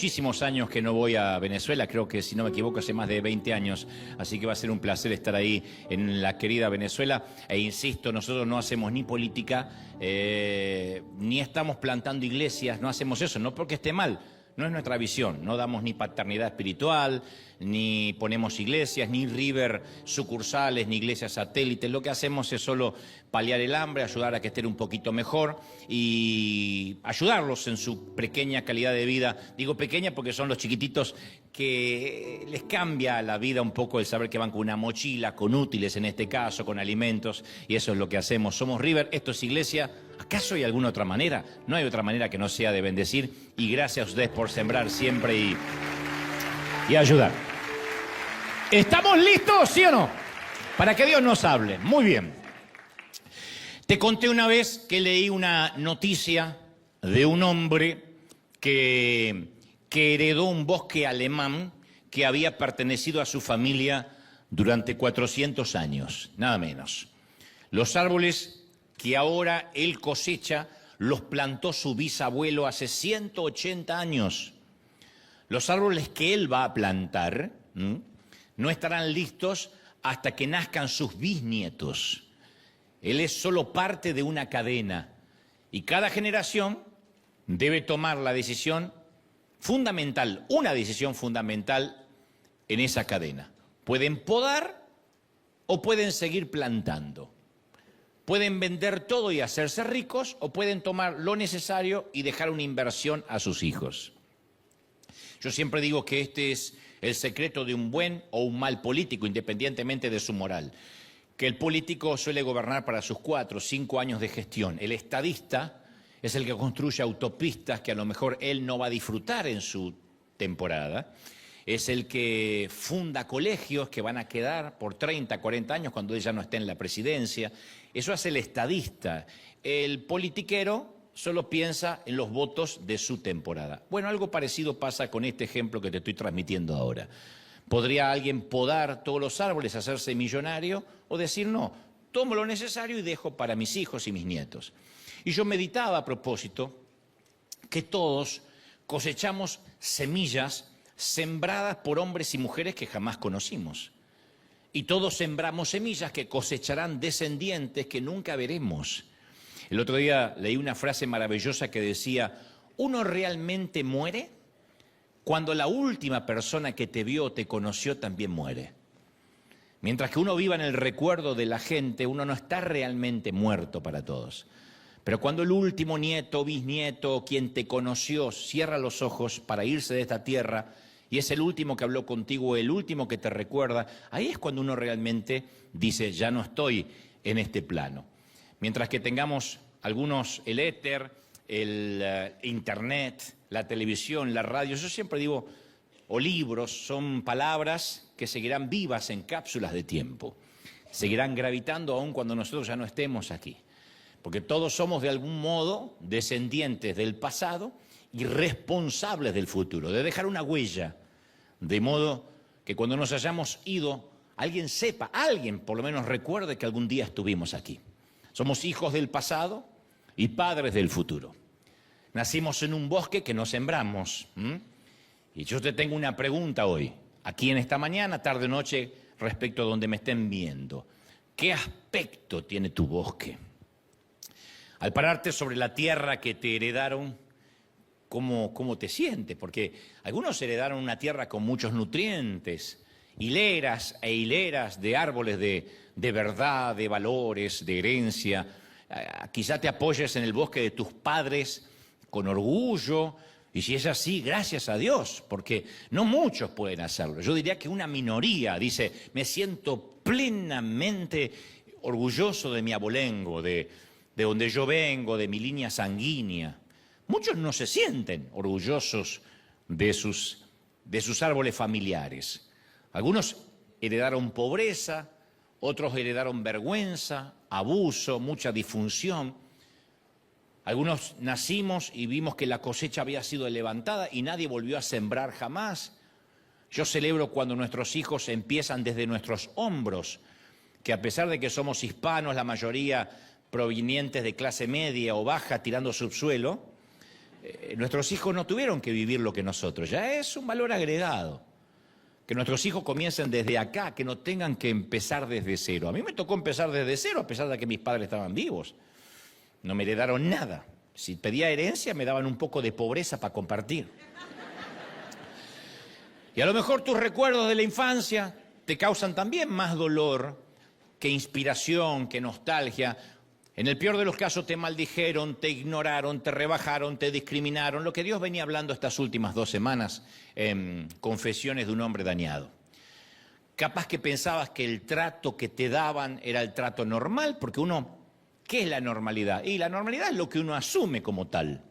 Muchísimos años que no voy a Venezuela, creo que si no me equivoco hace más de 20 años, así que va a ser un placer estar ahí en la querida Venezuela. E insisto, nosotros no hacemos ni política, ni estamos plantando iglesias, no hacemos eso, no porque esté mal, no es nuestra visión, no damos ni paternidad espiritual, ni ponemos iglesias, ni River sucursales, ni iglesias satélites. Lo que hacemos es solo paliar el hambre, ayudar a que estén un poquito mejor y ayudarlos en su pequeña calidad de vida. Digo pequeña porque son los chiquititos que les cambia la vida un poco el saber que van con una mochila, con útiles en este caso, con alimentos, y eso es lo que hacemos. Somos River, esto es iglesia. ¿Acaso hay alguna otra manera? No hay otra manera que no sea de bendecir, y gracias a ustedes por sembrar siempre y ayudar. ¿Estamos listos, sí o no? Para que Dios nos hable. Muy bien. Te conté una vez que leí una noticia de un hombre que heredó un bosque alemán que había pertenecido a su familia durante 400 años, nada menos. Los árboles que ahora él cosecha los plantó su bisabuelo hace 180 años. Los árboles que él va a plantar no estarán listos hasta que nazcan sus bisnietos. Él es solo parte de una cadena y cada generación debe tomar la decisión fundamental, una decisión fundamental en esa cadena. Pueden podar o pueden seguir plantando. Pueden vender todo y hacerse ricos o pueden tomar lo necesario y dejar una inversión a sus hijos. Yo siempre digo que este es el secreto de un buen o un mal político, independientemente de su moral. Que el político suele gobernar para sus 4 o 5 años de gestión. El estadista es el que construye autopistas que a lo mejor él no va a disfrutar en su temporada. Es el que funda colegios que van a quedar por 30, 40 años cuando él ya no esté en la presidencia. Eso hace el estadista. El politiquero solo piensa en los votos de su temporada. Bueno, algo parecido pasa con este ejemplo que te estoy transmitiendo ahora. ¿Podría alguien podar todos los árboles, hacerse millonario o decir no, tomo lo necesario y dejo para mis hijos y mis nietos? Y yo meditaba a propósito que todos cosechamos semillas sembradas por hombres y mujeres que jamás conocimos. Y todos sembramos semillas que cosecharán descendientes que nunca veremos. El otro día leí una frase maravillosa que decía, ¿uno realmente muere cuando la última persona que te vio o te conoció también muere? Mientras que uno viva en el recuerdo de la gente, uno no está realmente muerto para todos. Pero cuando el último nieto, bisnieto, quien te conoció, cierra los ojos para irse de esta tierra y es el último que habló contigo, el último que te recuerda, ahí es cuando uno realmente dice, ya no estoy en este plano. Mientras que tengamos algunos, el éter, el internet, la televisión, la radio, yo siempre digo, o libros, son palabras que seguirán vivas en cápsulas de tiempo. Seguirán gravitando aún cuando nosotros ya no estemos aquí. Porque todos somos de algún modo descendientes del pasado y responsables del futuro, de dejar una huella, de modo que cuando nos hayamos ido, alguien sepa, alguien por lo menos recuerde que algún día estuvimos aquí. Somos hijos del pasado y padres del futuro. Nacimos en un bosque que no sembramos. Y yo te tengo una pregunta hoy, aquí en esta mañana, tarde o noche, respecto a donde me estén viendo. ¿Qué aspecto tiene tu bosque? Al pararte sobre la tierra que te heredaron, ¿cómo te sientes? Porque algunos heredaron una tierra con muchos nutrientes, hileras e hileras de árboles de verdad, de valores, de herencia. Quizá te apoyes en el bosque de tus padres con orgullo, y si es así, gracias a Dios, porque no muchos pueden hacerlo. Yo diría que una minoría dice, me siento plenamente orgulloso de mi abolengo, de donde yo vengo, de mi línea sanguínea. Muchos no se sienten orgullosos de sus árboles familiares. Algunos heredaron pobreza, otros heredaron vergüenza, abuso, mucha disfunción. Algunos nacimos y vimos que la cosecha había sido levantada y nadie volvió a sembrar jamás. Yo celebro cuando nuestros hijos empiezan desde nuestros hombros, que a pesar de que somos hispanos, la mayoría provenientes de clase media o baja tirando subsuelo, nuestros hijos no tuvieron que vivir lo que nosotros. Ya es un valor agregado. Que nuestros hijos comiencen desde acá, que no tengan que empezar desde cero. A mí me tocó empezar desde cero, a pesar de que mis padres estaban vivos. No me heredaron nada. Si pedía herencia, me daban un poco de pobreza para compartir. Y a lo mejor tus recuerdos de la infancia te causan también más dolor que inspiración, que nostalgia. En el peor de los casos te maldijeron, te ignoraron, te rebajaron, te discriminaron. Lo que Dios venía hablando estas últimas 2 semanas en Confesiones de un hombre dañado. Capaz que pensabas que el trato que te daban era el trato normal, porque uno, ¿qué es la normalidad? Y la normalidad es lo que uno asume como tal.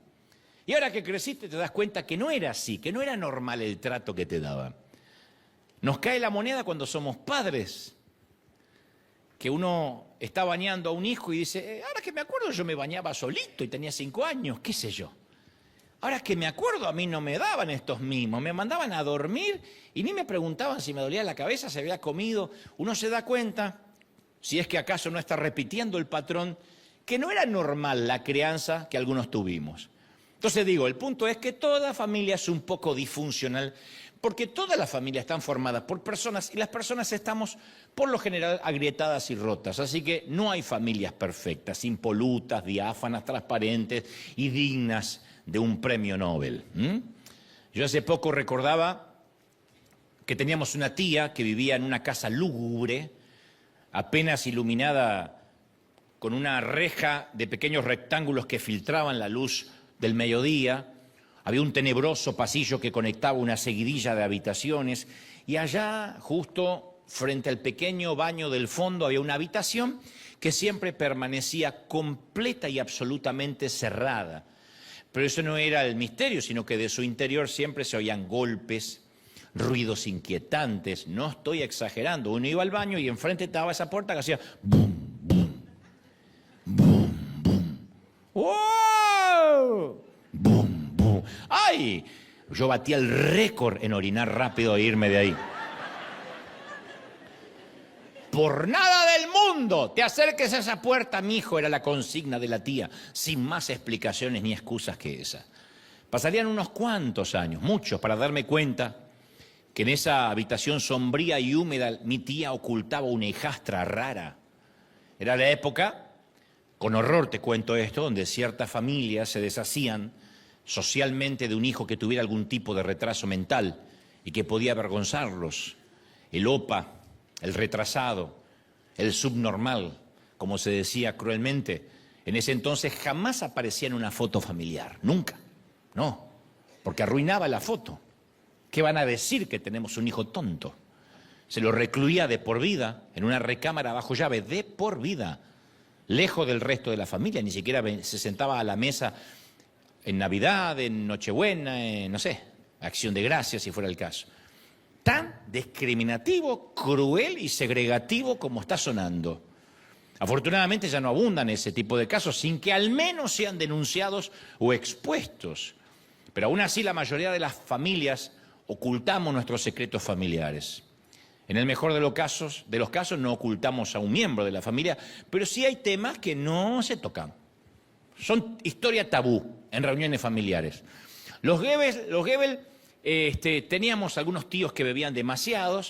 Y ahora que creciste te das cuenta que no era así, que no era normal el trato que te daban. Nos cae la moneda cuando somos padres, que uno está bañando a un hijo y dice, ahora que me acuerdo yo me bañaba solito y tenía 5 años, qué sé yo. Ahora que me acuerdo a mí no me daban estos mimos, me mandaban a dormir y ni me preguntaban si me dolía la cabeza, si había comido. Uno se da cuenta, si es que acaso no está repitiendo el patrón, que no era normal la crianza que algunos tuvimos. Entonces digo, el punto es que toda familia es un poco disfuncional, porque todas las familias están formadas por personas y las personas estamos, por lo general, agrietadas y rotas. Así que no hay familias perfectas, impolutas, diáfanas, transparentes y dignas de un premio Nobel. Yo hace poco recordaba que teníamos una tía que vivía en una casa lúgubre, apenas iluminada con una reja de pequeños rectángulos que filtraban la luz del mediodía. Había un tenebroso pasillo que conectaba una seguidilla de habitaciones y allá, justo frente al pequeño baño del fondo, había una habitación que siempre permanecía completa y absolutamente cerrada. Pero eso no era el misterio, sino que de su interior siempre se oían golpes, ruidos inquietantes. No estoy exagerando. Uno iba al baño y enfrente estaba esa puerta que hacía bum, bum, bum, bum. ¡Wow! ¡Bum, bum! ¡Ay! Yo batía el récord en orinar rápido e irme de ahí. Por nada del mundo te acerques a esa puerta, mijo, era la consigna de la tía, sin más explicaciones ni excusas que esa. Pasarían unos cuantos años, muchos, para darme cuenta que en esa habitación sombría y húmeda mi tía ocultaba una hijastra rara. Era la época, con horror te cuento esto, donde ciertas familias se deshacían socialmente de un hijo que tuviera algún tipo de retraso mental y que podía avergonzarlos. El OPA, el retrasado, el subnormal, como se decía cruelmente, en ese entonces jamás aparecía en una foto familiar, nunca, no, porque arruinaba la foto. ¿Qué van a decir que tenemos un hijo tonto? Se lo recluía de por vida en una recámara bajo llave, de por vida, lejos del resto de la familia, ni siquiera se sentaba a la mesa en Navidad, en Nochebuena, en, no sé, Acción de Gracias, si fuera el caso. Tan discriminativo, cruel y segregativo como está sonando. Afortunadamente ya no abundan ese tipo de casos sin que al menos sean denunciados o expuestos. Pero aún así la mayoría de las familias ocultamos nuestros secretos familiares. En el mejor de los casos no ocultamos a un miembro de la familia, pero sí hay temas que no se tocan. Son historia tabú en reuniones familiares. Los Goebbels, teníamos algunos tíos que bebían demasiado,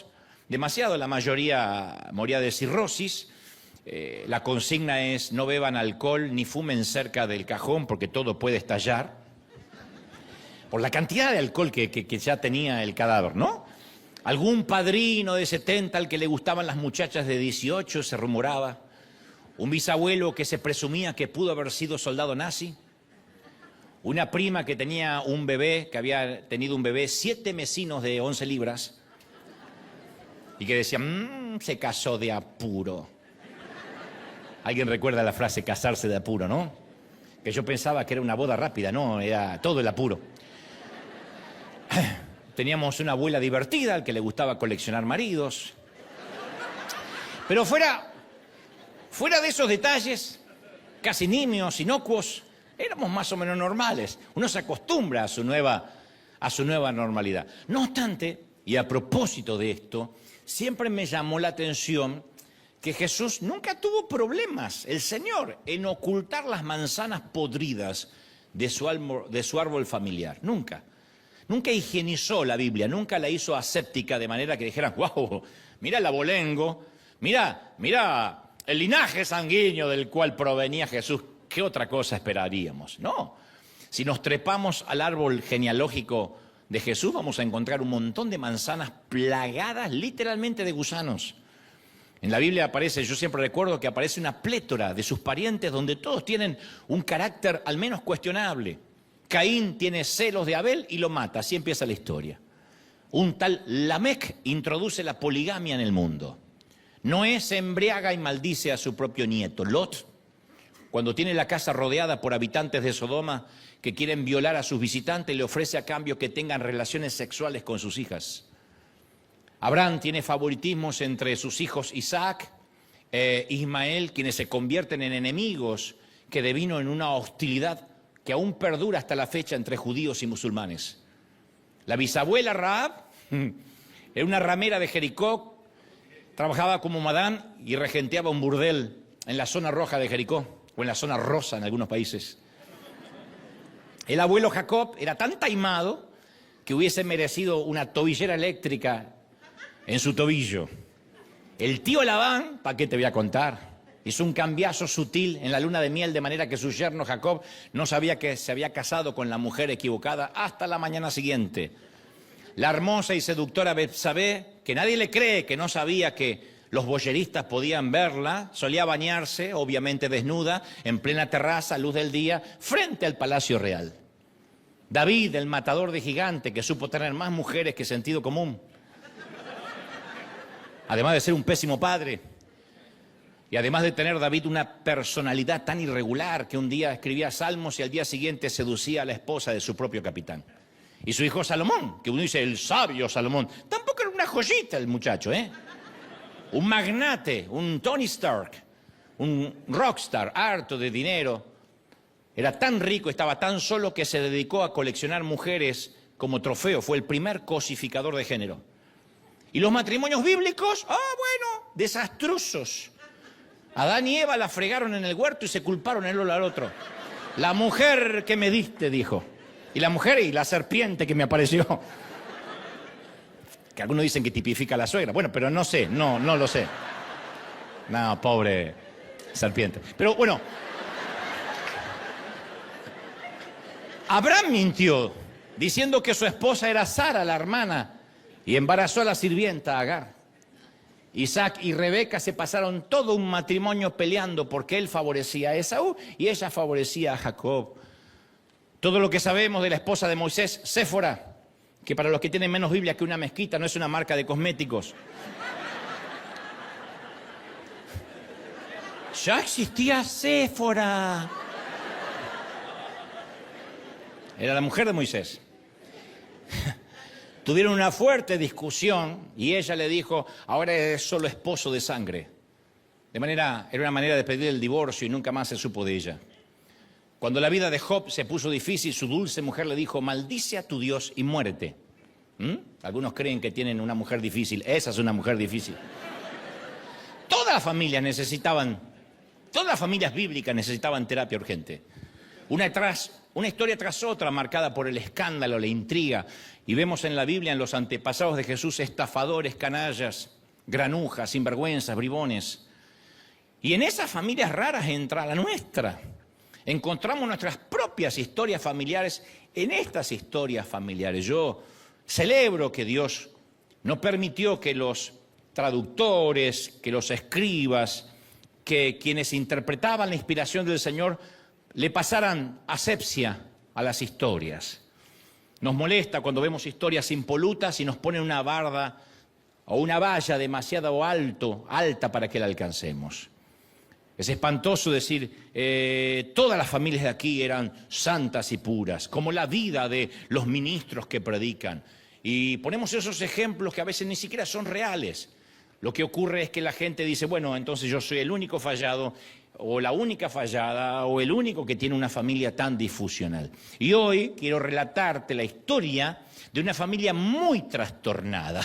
la mayoría moría de cirrosis. La consigna es no beban alcohol ni fumen cerca del cajón porque todo puede estallar. Por la cantidad de alcohol que ya tenía el cadáver, ¿no? Algún padrino de 70 al que le gustaban las muchachas de 18, se rumoraba. Un bisabuelo que se presumía que pudo haber sido soldado nazi. Una prima que tenía un bebé, que había tenido un bebé 7 mesinos de 11 libras y que decía, se casó de apuro. Alguien recuerda la frase casarse de apuro, ¿no? Que yo pensaba que era una boda rápida, no, era todo el apuro. Teníamos una abuela divertida al que le gustaba coleccionar maridos. Pero fuera de esos detalles, casi nimios, inocuos, éramos más o menos normales. Uno se acostumbra a su nueva normalidad. No obstante, y a propósito de esto, siempre me llamó la atención que Jesús nunca tuvo problemas, el Señor, en ocultar las manzanas podridas de su árbol familiar. Nunca. Nunca higienizó la Biblia, nunca la hizo aséptica de manera que dijeran, wow, mira el abolengo, mira el linaje sanguíneo del cual provenía Jesús. ¿Qué otra cosa esperaríamos? No. Si nos trepamos al árbol genealógico de Jesús, vamos a encontrar un montón de manzanas plagadas literalmente de gusanos. En la Biblia aparece, yo siempre recuerdo que aparece una plétora de sus parientes donde todos tienen un carácter al menos cuestionable. Caín tiene celos de Abel y lo mata, así empieza la historia. Un tal Lamec introduce la poligamia en el mundo. Noé se embriaga y maldice a su propio nieto. Lot, cuando tiene la casa rodeada por habitantes de Sodoma que quieren violar a sus visitantes, le ofrece a cambio que tengan relaciones sexuales con sus hijas. Abraham tiene favoritismos entre sus hijos Isaac e Ismael, quienes se convierten en enemigos, que devino en una hostilidad que aún perdura hasta la fecha entre judíos y musulmanes. La bisabuela Rahab era una ramera de Jericó, trabajaba como madame y regenteaba un burdel en la zona roja de Jericó, o en la zona rosa en algunos países. El abuelo Jacob era tan taimado que hubiese merecido una tobillera eléctrica en su tobillo. El tío Labán, ¿para qué te voy a contar? Hizo un cambiazo sutil en la luna de miel de manera que su yerno Jacob no sabía que se había casado con la mujer equivocada hasta la mañana siguiente. La hermosa y seductora Betsabé, que nadie le cree que no sabía que los boyeristas podían verla, solía bañarse, obviamente desnuda, en plena terraza a luz del día, frente al Palacio Real. David, el matador de gigantes, que supo tener más mujeres que sentido común, además de ser un pésimo padre, y además de tener David una personalidad tan irregular que un día escribía salmos y al día siguiente seducía a la esposa de su propio capitán. Y su hijo Salomón, que uno dice el sabio Salomón, tampoco era una joyita el muchacho, ¿eh? Un magnate, un Tony Stark, un rockstar harto de dinero. Era tan rico, estaba tan solo que se dedicó a coleccionar mujeres como trofeo. Fue el primer cosificador de género. ¿Y los matrimonios bíblicos? Bueno, desastrosos. Adán y Eva la fregaron en el huerto y se culparon el uno al otro. La mujer que me diste, dijo. Y la mujer y la serpiente que me apareció. Que algunos dicen que tipifica a la suegra. Bueno, pero no sé, no lo sé. No, pobre serpiente. Pero bueno, Abraham mintió diciendo que su esposa era Sara, la hermana, y embarazó a la sirvienta Agar. Isaac y Rebeca se pasaron todo un matrimonio peleando porque él favorecía a Esaú y ella favorecía a Jacob. Todo lo que sabemos de la esposa de Moisés, Séfora, que para los que tienen menos Biblia que una mezquita no es una marca de cosméticos. Ya existía Séfora. Era la mujer de Moisés. Tuvieron una fuerte discusión y ella le dijo, ahora eres solo esposo de sangre. Era una manera de pedir el divorcio y nunca más se supo de ella. Cuando la vida de Job se puso difícil, su dulce mujer le dijo, maldice a tu Dios y muérete. Algunos creen que tienen una mujer difícil. Esa es una mujer difícil. Todas las familias bíblicas necesitaban terapia urgente. Una historia tras otra marcada por el escándalo, la intriga. Y vemos en la Biblia, en los antepasados de Jesús, estafadores, canallas, granujas, sinvergüenzas, bribones. Y en esas familias raras entra la nuestra. Encontramos nuestras propias historias familiares en estas historias familiares. Yo celebro que Dios no permitió que los traductores, que los escribas, que quienes interpretaban la inspiración del Señor le pasaran asepsia a las historias. Nos molesta cuando vemos historias impolutas y nos ponen una barda o una valla demasiado alta para que la alcancemos. Es espantoso decir, todas las familias de aquí eran santas y puras, como la vida de los ministros que predican. Y ponemos esos ejemplos que a veces ni siquiera son reales. Lo que ocurre es que la gente dice, bueno, entonces yo soy el único fallado, o la única fallada, o el único que tiene una familia tan disfuncional. Y hoy quiero relatarte la historia de una familia muy trastornada,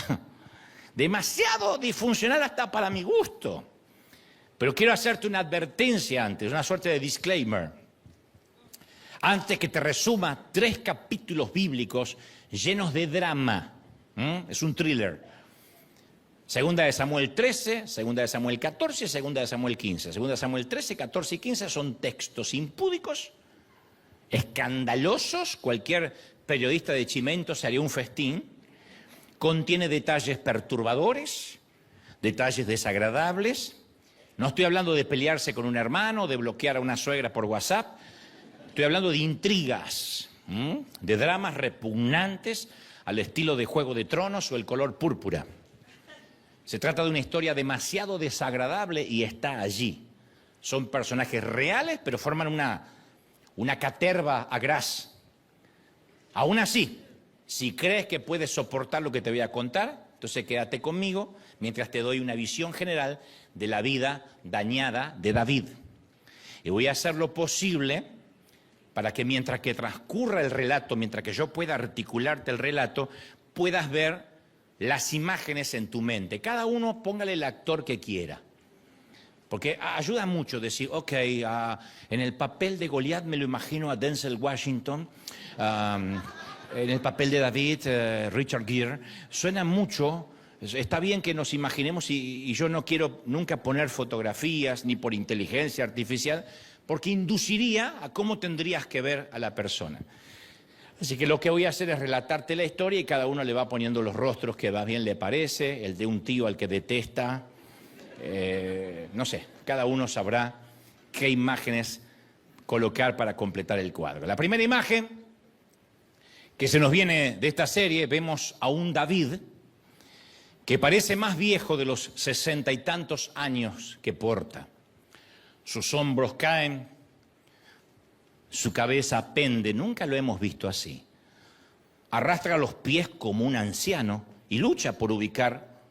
demasiado disfuncional hasta para mi gusto. Pero quiero hacerte una advertencia antes, una suerte de disclaimer. antes que te resuma 3 capítulos bíblicos llenos de drama. Es un thriller. Segunda de Samuel 13, segunda de Samuel 14, segunda de Samuel 15. Segunda de Samuel 13, 14 y 15 son textos impúdicos, escandalosos. Cualquier periodista de Chimento se haría un festín. Contiene detalles perturbadores, detalles desagradables. No estoy hablando de pelearse con un hermano, de bloquear a una suegra por WhatsApp. Estoy hablando de intrigas, de dramas repugnantes al estilo de Juego de Tronos o El color púrpura. Se trata de una historia demasiado desagradable y está allí. Son personajes reales, pero forman una caterva a gras. Aún así, si crees que puedes soportar lo que te voy a contar, entonces quédate conmigo mientras te doy una visión general de la vida dañada de David. Y voy a hacer lo posible para que mientras que transcurra el relato, mientras que yo pueda articularte el relato, puedas ver las imágenes en tu mente. Cada uno póngale el actor que quiera. Porque ayuda mucho decir, ok, en el papel de Goliat me lo imagino a Denzel Washington, en el papel de David, Richard Gere. Suena mucho, está bien que nos imaginemos y yo no quiero nunca poner fotografías ni por inteligencia artificial, porque induciría a cómo tendrías que ver a la persona. Así que lo que voy a hacer es relatarte la historia y cada uno le va poniendo los rostros que más bien le parece, el de un tío al que detesta, no sé, cada uno sabrá qué imágenes colocar para completar el cuadro. La primera imagen que se nos viene de esta serie, vemos a un David que parece más viejo de los 60 y tantos años que porta. Sus hombros caen, su cabeza pende, nunca lo hemos visto así. Arrastra los pies como un anciano y lucha por ubicar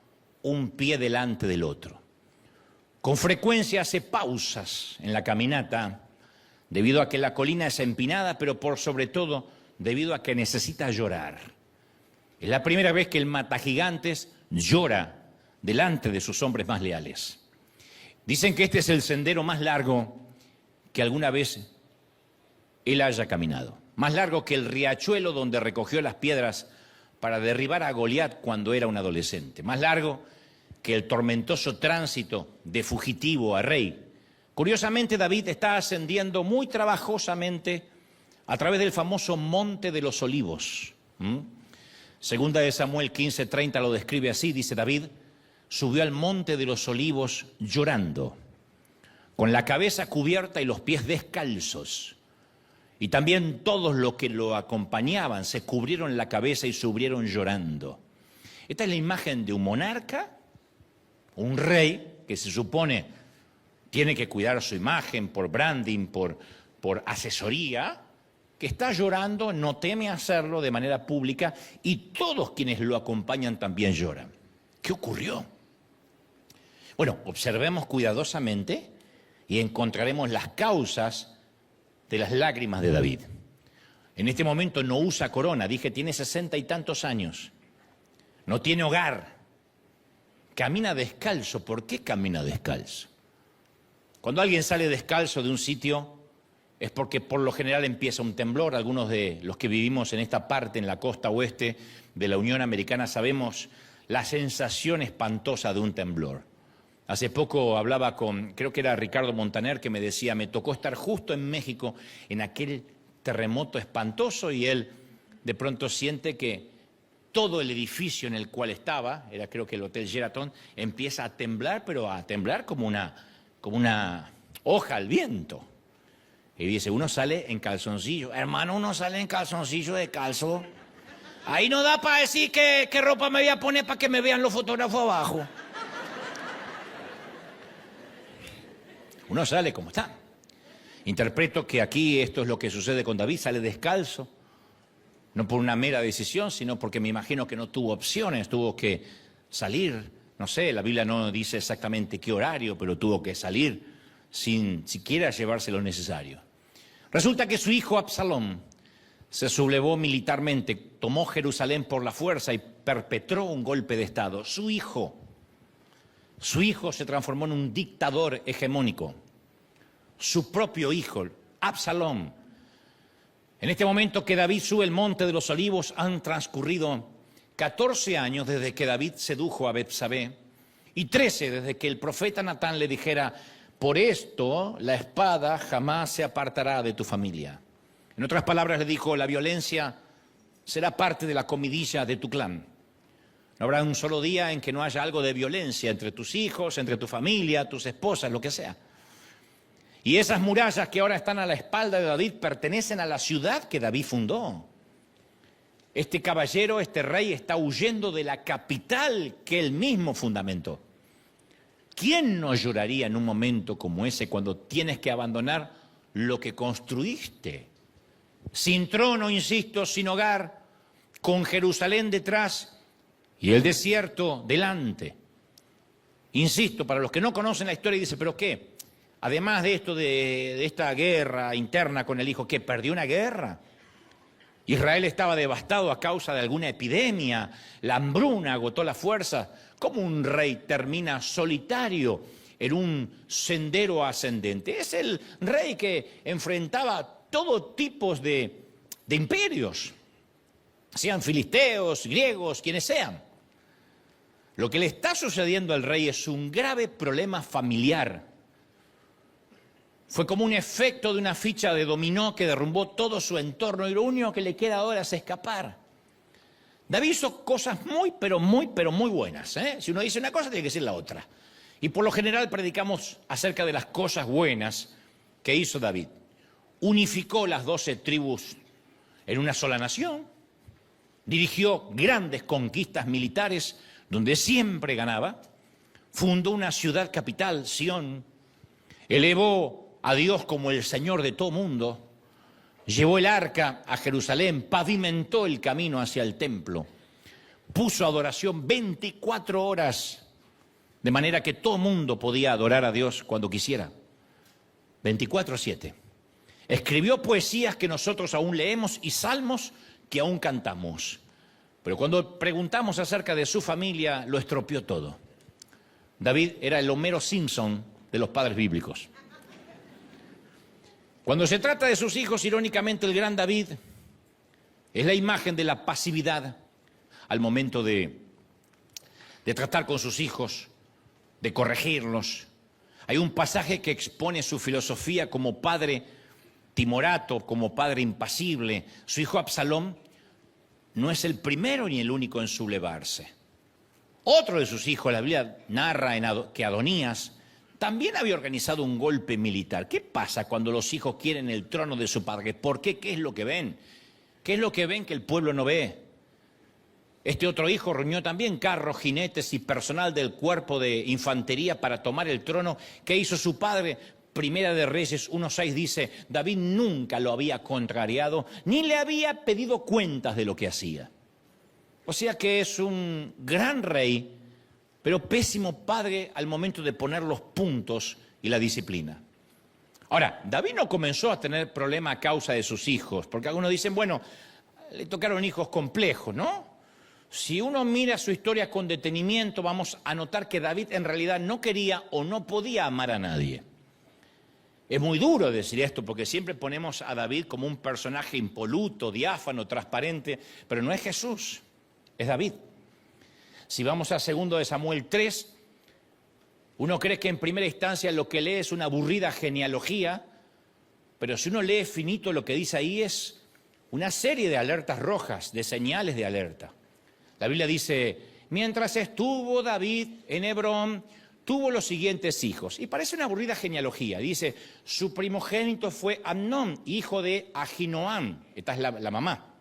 un pie delante del otro. Con frecuencia hace pausas en la caminata debido a que la colina es empinada, pero por sobre todo debido a que necesita llorar. Es la primera vez que el matagigantes llora delante de sus hombres más leales. Dicen que este es el sendero más largo que alguna vez él haya caminado. Más largo que el riachuelo donde recogió las piedras para derribar a Goliat cuando era un adolescente. Más largo que el tormentoso tránsito de fugitivo a rey. Curiosamente, David está ascendiendo muy trabajosamente a través del famoso Monte de los Olivos. Segunda de Samuel 15:30 lo describe así, dice David: subió al Monte de los Olivos llorando, con la cabeza cubierta y los pies descalzos. Y también todos los que lo acompañaban se cubrieron la cabeza y subieron llorando. Esta es la imagen de un monarca, un rey, que se supone tiene que cuidar su imagen por branding, por asesoría, que está llorando, no teme hacerlo de manera pública y todos quienes lo acompañan también lloran. ¿Qué ocurrió? Bueno, observemos cuidadosamente y encontraremos las causas de las lágrimas de David. En este momento no usa corona, dije tiene 60 y tantos años, no tiene hogar, camina descalzo. ¿Por qué camina descalzo? Cuando alguien sale descalzo de un sitio es porque por lo general empieza un temblor. Algunos de los que vivimos en esta parte, en la costa oeste de la Unión Americana, sabemos la sensación espantosa de un temblor. Hace poco hablaba con, creo que era Ricardo Montaner, que me decía, me tocó estar justo en México en aquel terremoto espantoso y él de pronto siente que todo el edificio en el cual estaba, era creo que el Hotel Sheraton, empieza a temblar, pero a temblar como una hoja al viento. Y dice, uno sale en calzoncillo. Hermano, uno sale en calzoncillo de calzo. Ahí no da para decir qué ropa me voy a poner para que me vean los fotógrafos abajo. Uno sale como está. Interpreto que aquí esto es lo que sucede con David, sale descalzo, no por una mera decisión, sino porque me imagino que no tuvo opciones, tuvo que salir, no sé, la Biblia no dice exactamente qué horario, pero tuvo que salir sin siquiera llevarse lo necesario. Resulta que su hijo Absalón se sublevó militarmente, tomó Jerusalén por la fuerza y perpetró un golpe de Estado. Su hijo se transformó en un dictador hegemónico. Su propio hijo, Absalón, En este momento que David sube el monte de los olivos, han transcurrido 14 años desde que David sedujo a Betsabé y 13 desde que el profeta Natán le dijera: por esto la espada jamás se apartará de tu familia. En otras palabras le dijo: la violencia será parte de la comidilla de tu clan. No habrá un solo día en que no haya algo de violencia entre tus hijos, entre tu familia, tus esposas, lo que sea. Y esas murallas que ahora están a la espalda de David pertenecen a la ciudad que David fundó. Este caballero, este rey, está huyendo de la capital que él mismo fundamentó. ¿Quién no lloraría en un momento como ese cuando tienes que abandonar lo que construiste? Sin trono, insisto, sin hogar, con Jerusalén detrás y el desierto delante. Insisto, para los que no conocen la historia, dice: ¿pero qué? Además de esto, de esta guerra interna con el hijo, ¿qué? ¿Perdió una guerra? Israel estaba devastado a causa de alguna epidemia, la hambruna agotó la fuerza. ¿Cómo un rey termina solitario en un sendero ascendente? Es el rey que enfrentaba todo tipo de imperios, sean filisteos, griegos, quienes sean. Lo que le está sucediendo al rey es un grave problema familiar. Fue como un efecto de una ficha de dominó que derrumbó todo su entorno y lo único que le queda ahora es escapar. David hizo cosas muy buenas, ¿eh? Si uno dice una cosa, tiene que decir la otra. Y por lo general predicamos acerca de las cosas buenas que hizo David. Unificó las 12 tribus en una sola nación, dirigió grandes conquistas militares donde siempre ganaba, fundó una ciudad capital, Sión, elevó a Dios como el Señor de todo mundo, llevó el arca a Jerusalén, pavimentó el camino hacia el templo, puso adoración 24 horas, de manera que todo mundo podía adorar a Dios cuando quisiera, 24/7. Escribió poesías que nosotros aún leemos y salmos que aún cantamos. Pero cuando preguntamos acerca de su familia, lo estropeó todo. David era el Homero Simpson de los padres bíblicos. Cuando se trata de sus hijos, irónicamente, el gran David es la imagen de la pasividad al momento de tratar con sus hijos, de corregirlos. Hay un pasaje que expone su filosofía como padre timorato, como padre impasible. Su hijo Absalón no es el primero ni el único en sublevarse. Otro de sus hijos, la Biblia narra que Adonías también había organizado un golpe militar. ¿Qué pasa cuando los hijos quieren el trono de su padre? ¿Por qué? ¿Qué es lo que ven? ¿Qué es lo que ven que el pueblo no ve? Este otro hijo reunió también carros, jinetes y personal del cuerpo de infantería para tomar el trono. ¿Qué hizo su padre? Primera de Reyes 1:6 dice: David nunca lo había contrariado, ni le había pedido cuentas de lo que hacía. O sea que es un gran rey, pero pésimo padre al momento de poner los puntos y la disciplina. Ahora, David no comenzó a tener problema a causa de sus hijos, porque algunos dicen, bueno, le tocaron hijos complejos, ¿no? Si uno mira su historia con detenimiento, vamos a notar que David en realidad no quería o no podía amar a nadie. Es muy duro decir esto, porque siempre ponemos a David como un personaje impoluto, diáfano, transparente, pero no es Jesús, es David. Si vamos a 2 de Samuel 3, uno cree que en primera instancia lo que lee es una aburrida genealogía, pero si uno lee finito, lo que dice ahí es una serie de alertas rojas, de señales de alerta. La Biblia dice: mientras estuvo David en Hebrón, tuvo los siguientes hijos. Y parece una aburrida genealogía. Dice: su primogénito fue Amnón, hijo de Ahinoam. Esta es la mamá,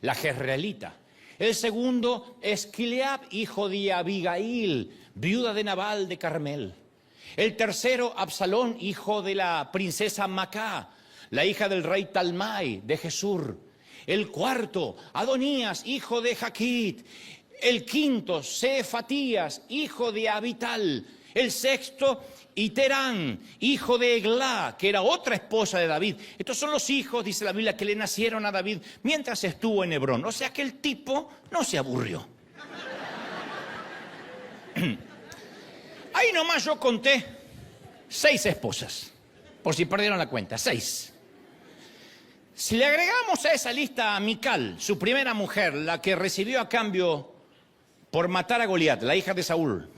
la jezreelita. El segundo es Kileab, hijo de Abigail, viuda de Nabal de Carmel. El tercero, Absalón, hijo de la princesa Macá, la hija del rey Talmai de Jesur. El cuarto, Adonías, hijo de Jaquit. El quinto, Sefatías, hijo de Abital. El sexto, Iterán, hijo de Eglá, que era otra esposa de David. Estos son los hijos, dice la Biblia, que le nacieron a David mientras estuvo en Hebrón. O sea que el tipo no se aburrió. Ahí nomás yo conté 6 esposas, por si perdieron la cuenta, 6. Si le agregamos a esa lista a Mical, su primera mujer, la que recibió a cambio por matar a Goliat, la hija de Saúl,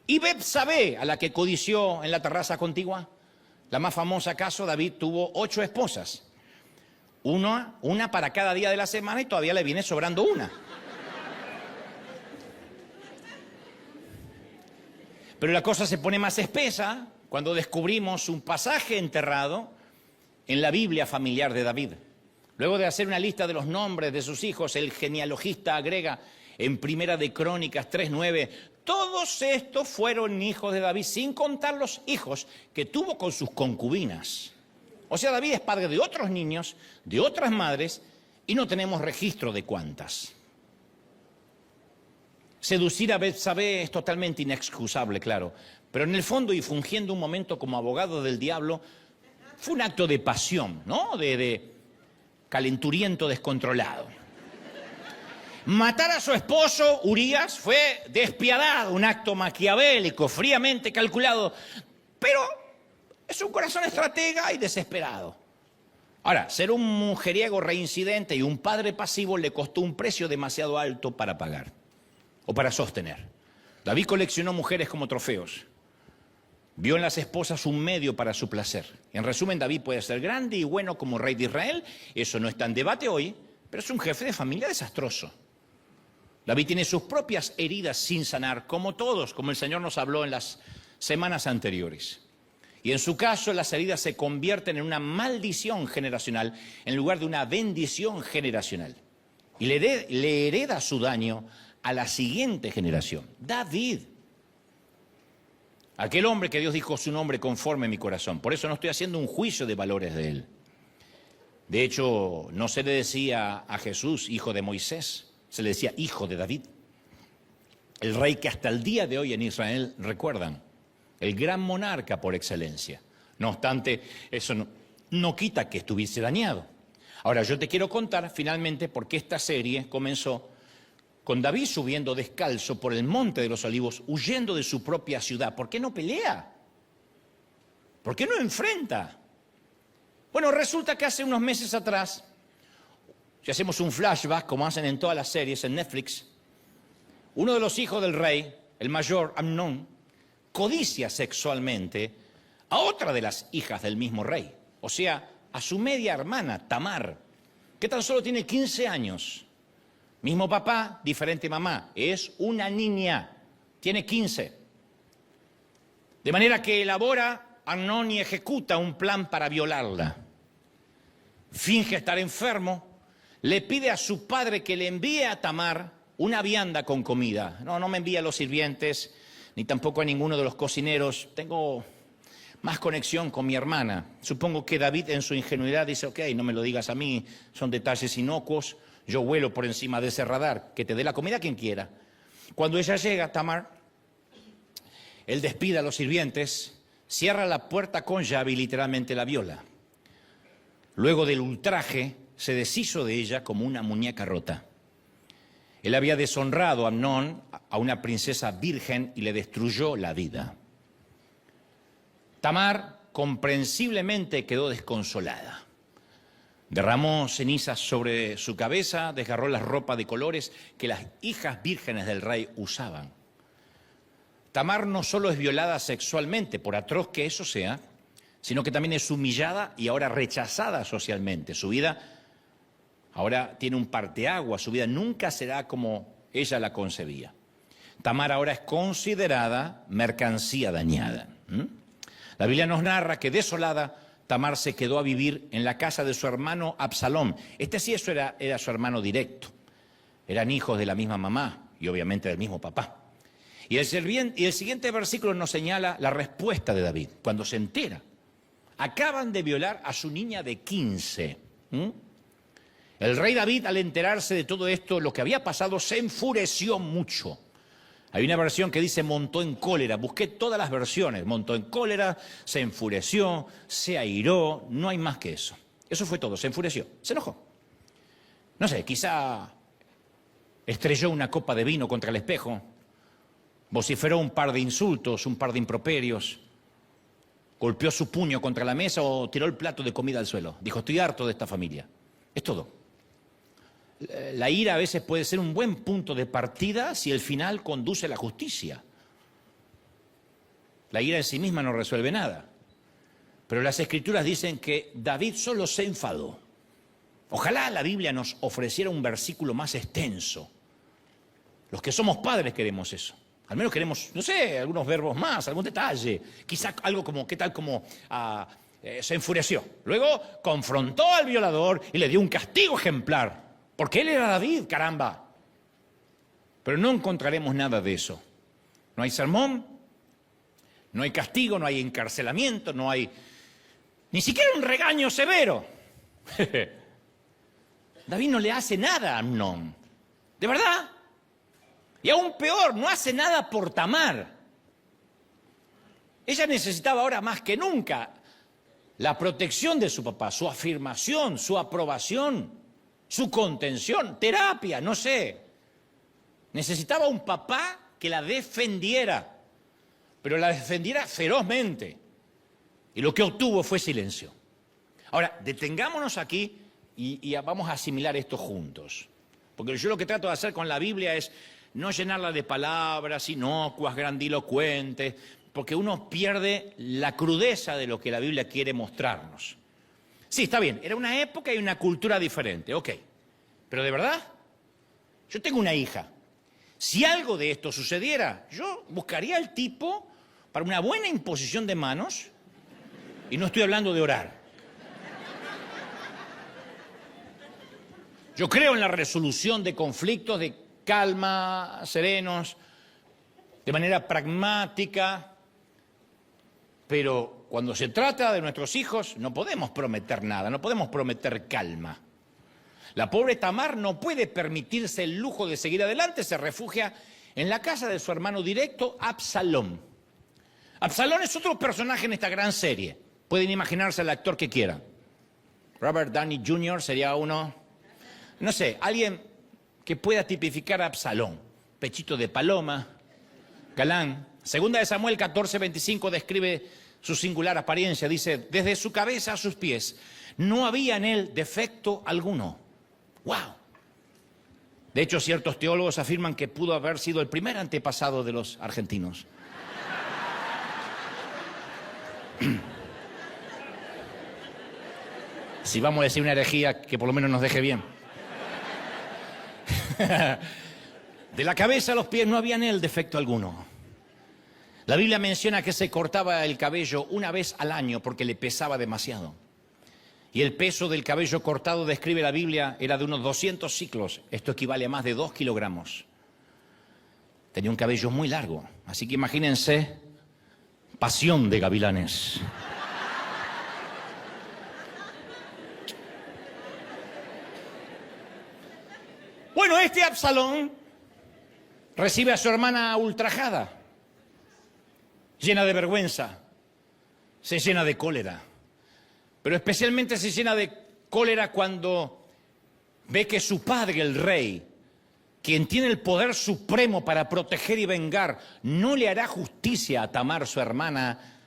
y Betsabé, a la que codició en la terraza contigua, la más famosa acaso, David tuvo 8 esposas. Una para cada día de la semana y todavía le viene sobrando una. Pero la cosa se pone más espesa cuando descubrimos un pasaje enterrado en la Biblia familiar de David. Luego de hacer una lista de los nombres de sus hijos, el genealogista agrega en Primera de Crónicas 3:9, todos estos fueron hijos de David, sin contar los hijos que tuvo con sus concubinas. O sea, David es padre de otros niños, de otras madres, y no tenemos registro de cuántas. Seducir a Betsabé es totalmente inexcusable, claro, pero en el fondo, y fungiendo un momento como abogado del diablo, fue un acto de pasión, ¿no? De calenturiento descontrolado. Matar a su esposo, Urías, fue despiadado, un acto maquiavélico, fríamente calculado, pero es un corazón estratega y desesperado. Ahora, ser un mujeriego reincidente y un padre pasivo le costó un precio demasiado alto para pagar o para sostener. David coleccionó mujeres como trofeos. Vio en las esposas un medio para su placer. En resumen, David puede ser grande y bueno como rey de Israel. Eso no está en debate hoy, pero es un jefe de familia desastroso. David tiene sus propias heridas sin sanar, como todos, como el Señor nos habló en las semanas anteriores. Y en su caso, las heridas se convierten en una maldición generacional en lugar de una bendición generacional. Y le hereda su daño a la siguiente generación. David, aquel hombre que Dios dijo su nombre conforme a mi corazón. Por eso no estoy haciendo un juicio de valores de él. De hecho, no se le decía a Jesús hijo de Moisés, se le decía hijo de David. El rey que hasta el día de hoy en Israel recuerdan, el gran monarca por excelencia. No obstante, eso no quita que estuviese dañado. Ahora, yo te quiero contar finalmente por qué esta serie comenzó con David subiendo descalzo por el Monte de los Olivos, huyendo de su propia ciudad. ¿Por qué no pelea? ¿Por qué no enfrenta? Bueno, resulta que hace unos meses atrás, si hacemos un flashback, como hacen en todas las series en Netflix, uno de los hijos del rey, el mayor Amnón, codicia sexualmente a otra de las hijas del mismo rey, o sea, a su media hermana, Tamar, que tan solo tiene 15 años. Mismo papá, diferente mamá. Es una niña, tiene 15. De manera que elabora Amnón y ejecuta un plan para violarla. Finge estar enfermo, le pide a su padre que le envíe a Tamar una vianda con comida. No me envía a los sirvientes, ni tampoco a ninguno de los cocineros. Tengo más conexión con mi hermana. Supongo que David en su ingenuidad dice, ok, no me lo digas a mí, son detalles inocuos. Yo vuelo por encima de ese radar, que te dé la comida quien quiera. Cuando ella llega, Tamar, él despide a los sirvientes, cierra la puerta con llave y literalmente la viola. Luego del ultraje, se deshizo de ella como una muñeca rota. Él había deshonrado a Amnón, a una princesa virgen, y le destruyó la vida. Tamar comprensiblemente quedó desconsolada. Derramó cenizas sobre su cabeza, desgarró las ropas de colores que las hijas vírgenes del rey usaban. Tamar no solo es violada sexualmente, por atroz que eso sea, sino que también es humillada y ahora rechazada socialmente. Su vida ahora tiene un parteaguas, su vida nunca será como ella la concebía. Tamar ahora es considerada mercancía dañada. La Biblia nos narra que desolada, Tamar se quedó a vivir en la casa de su hermano Absalón. Eso era su hermano directo. Eran hijos de la misma mamá y obviamente del mismo papá. Y el siguiente versículo nos señala la respuesta de David, cuando se entera. Acaban de violar a su niña de 15. El rey David, al enterarse de todo esto, lo que había pasado, se enfureció mucho. Hay una versión que dice montó en cólera. Busqué todas las versiones. Montó en cólera, se enfureció, se airó. No hay más que eso. Eso fue todo. Se enfureció. Se enojó. No sé, quizá estrelló una copa de vino contra el espejo. Vociferó un par de insultos, un par de improperios. golpeó su puño contra la mesa o tiró el plato de comida al suelo. Dijo, estoy harto de esta familia. Es todo. La ira a veces puede ser un buen punto de partida si el final conduce a la justicia. La ira en sí misma no resuelve nada. Pero las Escrituras dicen que David solo se enfadó. Ojalá la Biblia nos ofreciera un versículo más extenso. Los que somos padres queremos eso. Al menos queremos, no sé, algunos verbos más, algún detalle. Quizá algo como, ¿qué tal? Como se enfureció. Luego confrontó al violador y le dio un castigo ejemplar. Porque él era David, caramba. Pero no encontraremos nada de eso. No hay sermón, no hay castigo, no hay encarcelamiento, no hay ni siquiera un regaño severo. David no le hace nada a Amnón. ¿De verdad? Y aún peor, no hace nada por Tamar. Ella necesitaba ahora más que nunca la protección de su papá, su afirmación, su aprobación, su contención, terapia, no sé. Necesitaba un papá que la defendiera, pero la defendiera ferozmente. Y lo que obtuvo fue silencio. Ahora, detengámonos aquí y vamos a asimilar esto juntos. Porque yo lo que trato de hacer con la Biblia es no llenarla de palabras inocuas, grandilocuentes, porque uno pierde la crudeza de lo que la Biblia quiere mostrarnos. Sí, está bien, era una época y una cultura diferente, ok. Pero de verdad, yo tengo una hija. Si algo de esto sucediera, yo buscaría al tipo para una buena imposición de manos, y no estoy hablando de orar. Yo creo en la resolución de conflictos de calma, serenos, de manera pragmática, pero cuando se trata de nuestros hijos no podemos prometer nada, no podemos prometer calma. La pobre Tamar no puede permitirse el lujo de seguir adelante, se refugia en la casa de su hermano directo, Absalón. Absalón es otro personaje en esta gran serie. Pueden imaginarse al actor que quieran. Robert Downey Jr. sería uno, no sé, alguien que pueda tipificar a Absalón. Pechito de paloma, galán. Segunda de Samuel 14:25 describe su singular apariencia. Dice, desde su cabeza a sus pies no había en él defecto alguno. ¡Wow! De hecho, ciertos teólogos afirman que pudo haber sido el primer antepasado de los argentinos. Si vamos a decir una herejía, que por lo menos nos deje bien. De la cabeza a los pies no había en él defecto alguno. La Biblia menciona que se cortaba el cabello una vez al año porque le pesaba demasiado. Y el peso del cabello cortado, describe la Biblia, era de unos 200 ciclos. Esto equivale a más de 2 kilogramos. Tenía un cabello muy largo. Así que imagínense, pasión de gavilanes. Bueno, este Absalón recibe a su hermana ultrajada, llena de vergüenza, se llena de cólera. Pero especialmente se llena de cólera cuando ve que su padre, el rey, quien tiene el poder supremo para proteger y vengar, no le hará justicia a Tamar, su hermana,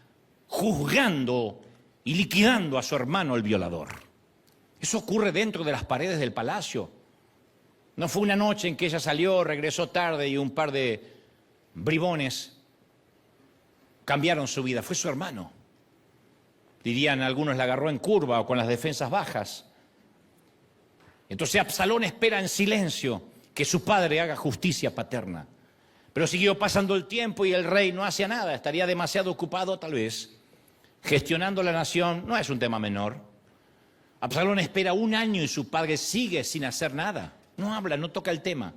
juzgando y liquidando a su hermano, el violador. Eso ocurre dentro de las paredes del palacio. No fue una noche en que ella salió, regresó tarde y un par de bribones cambiaron su vida. Fue su hermano. Dirían algunos, la agarró en curva o con las defensas bajas. Entonces Absalón espera en silencio que su padre haga justicia paterna. Pero siguió pasando el tiempo y el rey no hacía nada. Estaría demasiado ocupado, tal vez, gestionando la nación. No es un tema menor. Absalón espera 1 año y su padre sigue sin hacer nada. No habla, no toca el tema.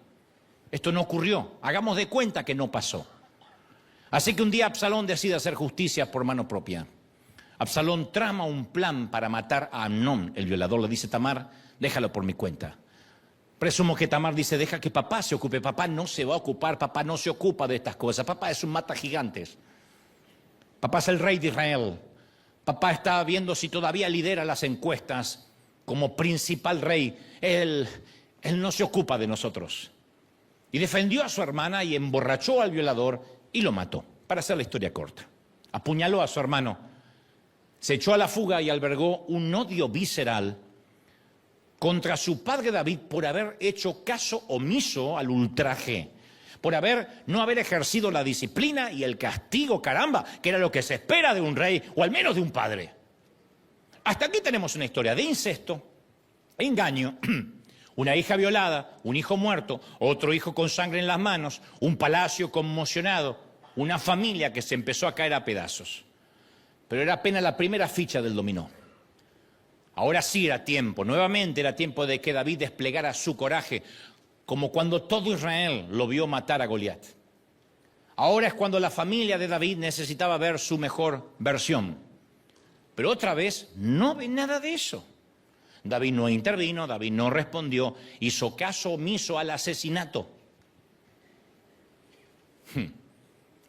Esto no ocurrió. Hagamos de cuenta que no pasó. Así que un día Absalón decide hacer justicia por mano propia. Absalón trama un plan para matar a Amnón, el violador. Le dice, Tamar, déjalo por mi cuenta. Presumo que Tamar dice, deja que papá se ocupe. Papá no se va a ocupar, papá no se ocupa de estas cosas. Papá es un mata gigantes. Papá es el rey de Israel. Papá está viendo si todavía lidera las encuestas como principal rey. Él no se ocupa de nosotros. Y defendió a su hermana y emborrachó al violador y lo mató, para hacer la historia corta. Apuñaló a su hermano se echó a la fuga y albergó un odio visceral contra su padre David por haber hecho caso omiso al ultraje, por no haber ejercido la disciplina y el castigo, caramba, que era lo que se espera de un rey o al menos de un padre. Hasta aquí tenemos una historia de incesto, engaño, una hija violada, un hijo muerto, otro hijo con sangre en las manos, un palacio conmocionado, una familia que se empezó a caer a pedazos. Pero era apenas la primera ficha del dominó. Ahora sí era tiempo, nuevamente era tiempo de que David desplegara su coraje, como cuando todo Israel lo vio matar a Goliat. Ahora es cuando la familia de David necesitaba ver su mejor versión. Pero otra vez no ve nada de eso. David no intervino, David no respondió, hizo caso omiso al asesinato.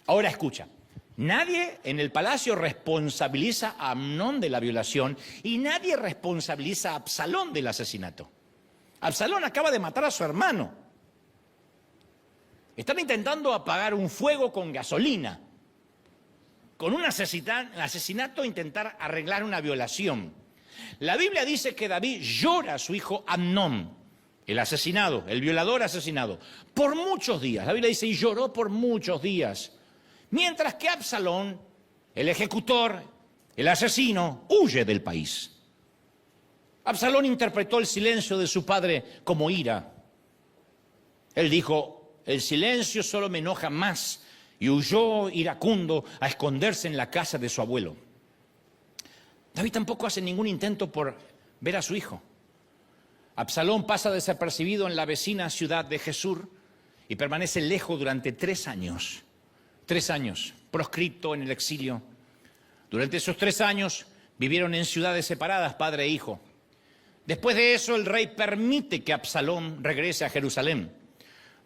Ahora escucha, nadie en el palacio responsabiliza a Amnón de la violación y nadie responsabiliza a Absalón del asesinato. Absalón acaba de matar a su hermano. Están intentando apagar un fuego con gasolina. Con un asesinato intentar arreglar una violación. La Biblia dice que David llora a su hijo Amnón, el asesinado, el violador asesinado, por muchos días. La Biblia dice, y lloró por muchos días. Mientras que Absalón, el ejecutor, el asesino, huye del país. Absalón interpretó el silencio de su padre como ira. Él dijo, el silencio solo me enoja más, y huyó iracundo a esconderse en la casa de su abuelo. David tampoco hace ningún intento por ver a su hijo. Absalón pasa desapercibido en la vecina ciudad de Gesur y permanece lejos durante 3 años. 3 años, proscripto en el exilio. Durante esos 3 años vivieron en ciudades separadas, padre e hijo. Después de eso, el rey permite que Absalón regrese a Jerusalén.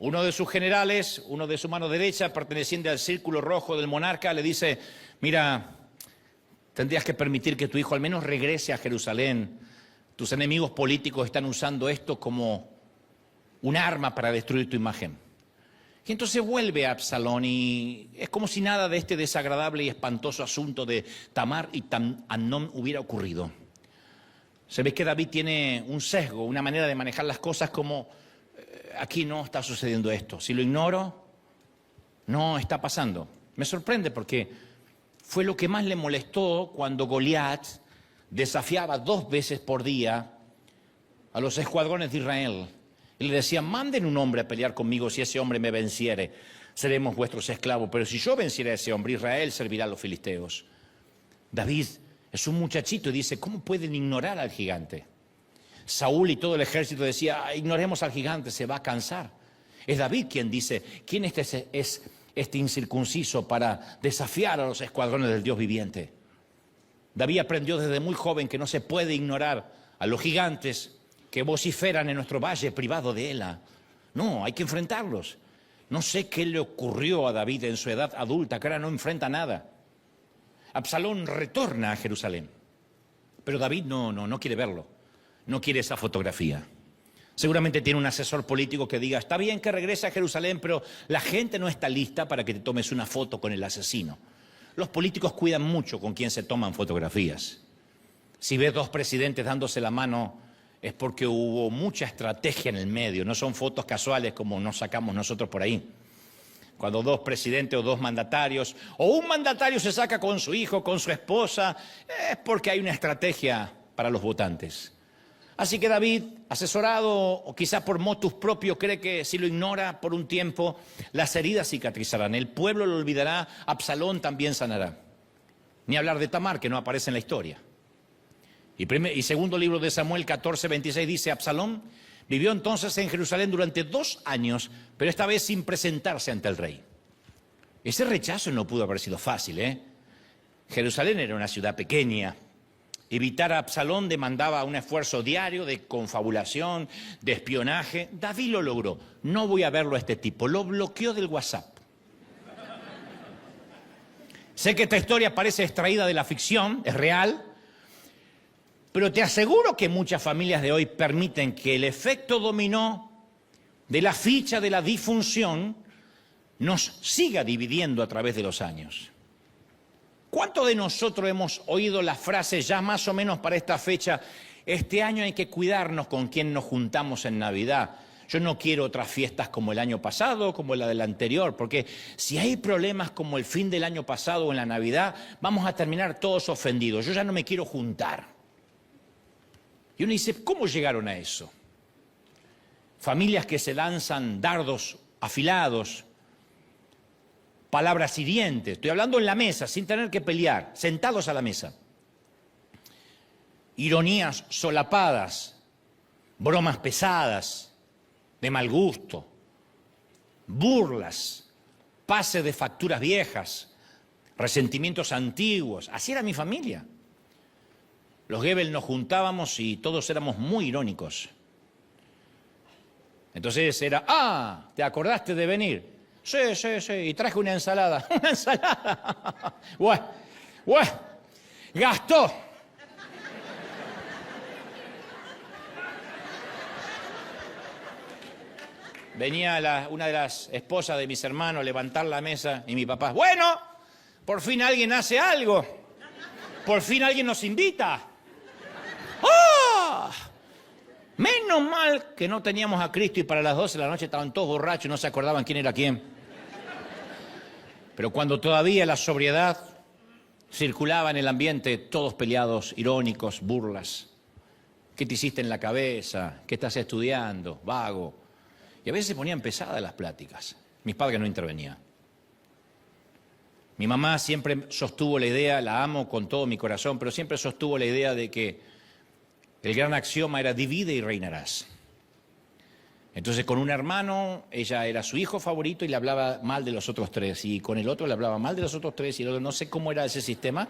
Uno de sus generales, uno de su mano derecha, perteneciente al círculo rojo del monarca, le dice, mira, tendrías que permitir que tu hijo al menos regrese a Jerusalén. Tus enemigos políticos están usando esto como un arma para destruir tu imagen. Y entonces vuelve a Absalón y es como si nada de este desagradable y espantoso asunto de Tamar y Amnón hubiera ocurrido. Se ve que David tiene un sesgo, una manera de manejar las cosas como aquí no está sucediendo esto. Si lo ignoro, no está pasando. Me sorprende porque fue lo que más le molestó cuando Goliat desafiaba 2 veces por día a los escuadrones de Israel. Y le decía, manden un hombre a pelear conmigo, si ese hombre me venciere, seremos vuestros esclavos. Pero si yo venciera a ese hombre, Israel servirá a los filisteos. David es un muchachito y dice, ¿cómo pueden ignorar al gigante? Saúl y todo el ejército decía, ignoremos al gigante, se va a cansar. Es David quien dice, ¿quién es este incircunciso para desafiar a los escuadrones del Dios viviente? David aprendió desde muy joven que no se puede ignorar a los gigantes que vociferan en nuestro valle privado de Ela. No, hay que enfrentarlos. No sé qué le ocurrió a David en su edad adulta, que ahora no enfrenta nada. Absalón retorna a Jerusalén, pero David no quiere verlo, no quiere esa fotografía. Seguramente tiene un asesor político que diga, está bien que regrese a Jerusalén, pero la gente no está lista para que te tomes una foto con el asesino. Los políticos cuidan mucho con quién se toman fotografías. Si ves 2 presidentes dándose la mano, es porque hubo mucha estrategia en el medio, no son fotos casuales como nos sacamos nosotros por ahí. Cuando 2 presidentes o 2 mandatarios, o un mandatario se saca con su hijo, con su esposa, es porque hay una estrategia para los votantes. Así que David, asesorado o quizá por motus propio, cree que si lo ignora por un tiempo, las heridas cicatrizarán. El pueblo lo olvidará, Absalón también sanará. Ni hablar de Tamar, que no aparece en la historia. Y segundo libro de Samuel 14:26 dice, Absalón vivió entonces en Jerusalén durante 2 años, pero esta vez sin presentarse ante el rey. Ese rechazo no pudo haber sido fácil, ¿eh? Jerusalén era una ciudad pequeña. Evitar a Absalón demandaba un esfuerzo diario de confabulación, de espionaje. David lo logró. No voy a verlo a este tipo. Lo bloqueó del WhatsApp. Sé que esta historia parece extraída de la ficción, es real, pero te aseguro que muchas familias de hoy permiten que el efecto dominó de la ficha de la disfunción nos siga dividiendo a través de los años. ¿Cuántos de nosotros hemos oído la frase ya más o menos para esta fecha? Este año hay que cuidarnos con quien nos juntamos en Navidad. Yo no quiero otras fiestas como el año pasado, como la del anterior, porque si hay problemas como el fin del año pasado o en la Navidad, vamos a terminar todos ofendidos. Yo ya no me quiero juntar. Y uno dice, ¿cómo llegaron a eso? Familias que se lanzan dardos afilados, palabras hirientes. Estoy hablando en la mesa, sin tener que pelear, sentados a la mesa. Ironías solapadas, bromas pesadas, de mal gusto, burlas, pase de facturas viejas, resentimientos antiguos. Así era mi familia. Los Goebbels nos juntábamos y todos éramos muy irónicos. Entonces era, ¿te acordaste de venir? Sí, y traje una ensalada. Una ensalada. Bueno, gastó. Venía una de las esposas de mis hermanos a levantar la mesa y mi papá, bueno, por fin alguien hace algo. Por fin alguien nos invita. ¡Oh! Menos mal que no teníamos a Cristo y para las 12 de la noche estaban todos borrachos y no se acordaban quién era quién. Pero cuando todavía la sobriedad circulaba en el ambiente, todos peleados, irónicos, burlas. ¿Qué te hiciste en la cabeza? ¿Qué estás estudiando? Vago. Y a veces se ponían pesadas las pláticas. Mis padres no intervenían. Mi mamá siempre sostuvo la idea, la amo con todo mi corazón, pero siempre sostuvo la idea de que el gran axioma era divide y reinarás. Entonces con un hermano, ella era su hijo favorito y le hablaba mal de los otros tres. Y con el otro le hablaba mal de los otros tres y el otro, no sé cómo era ese sistema.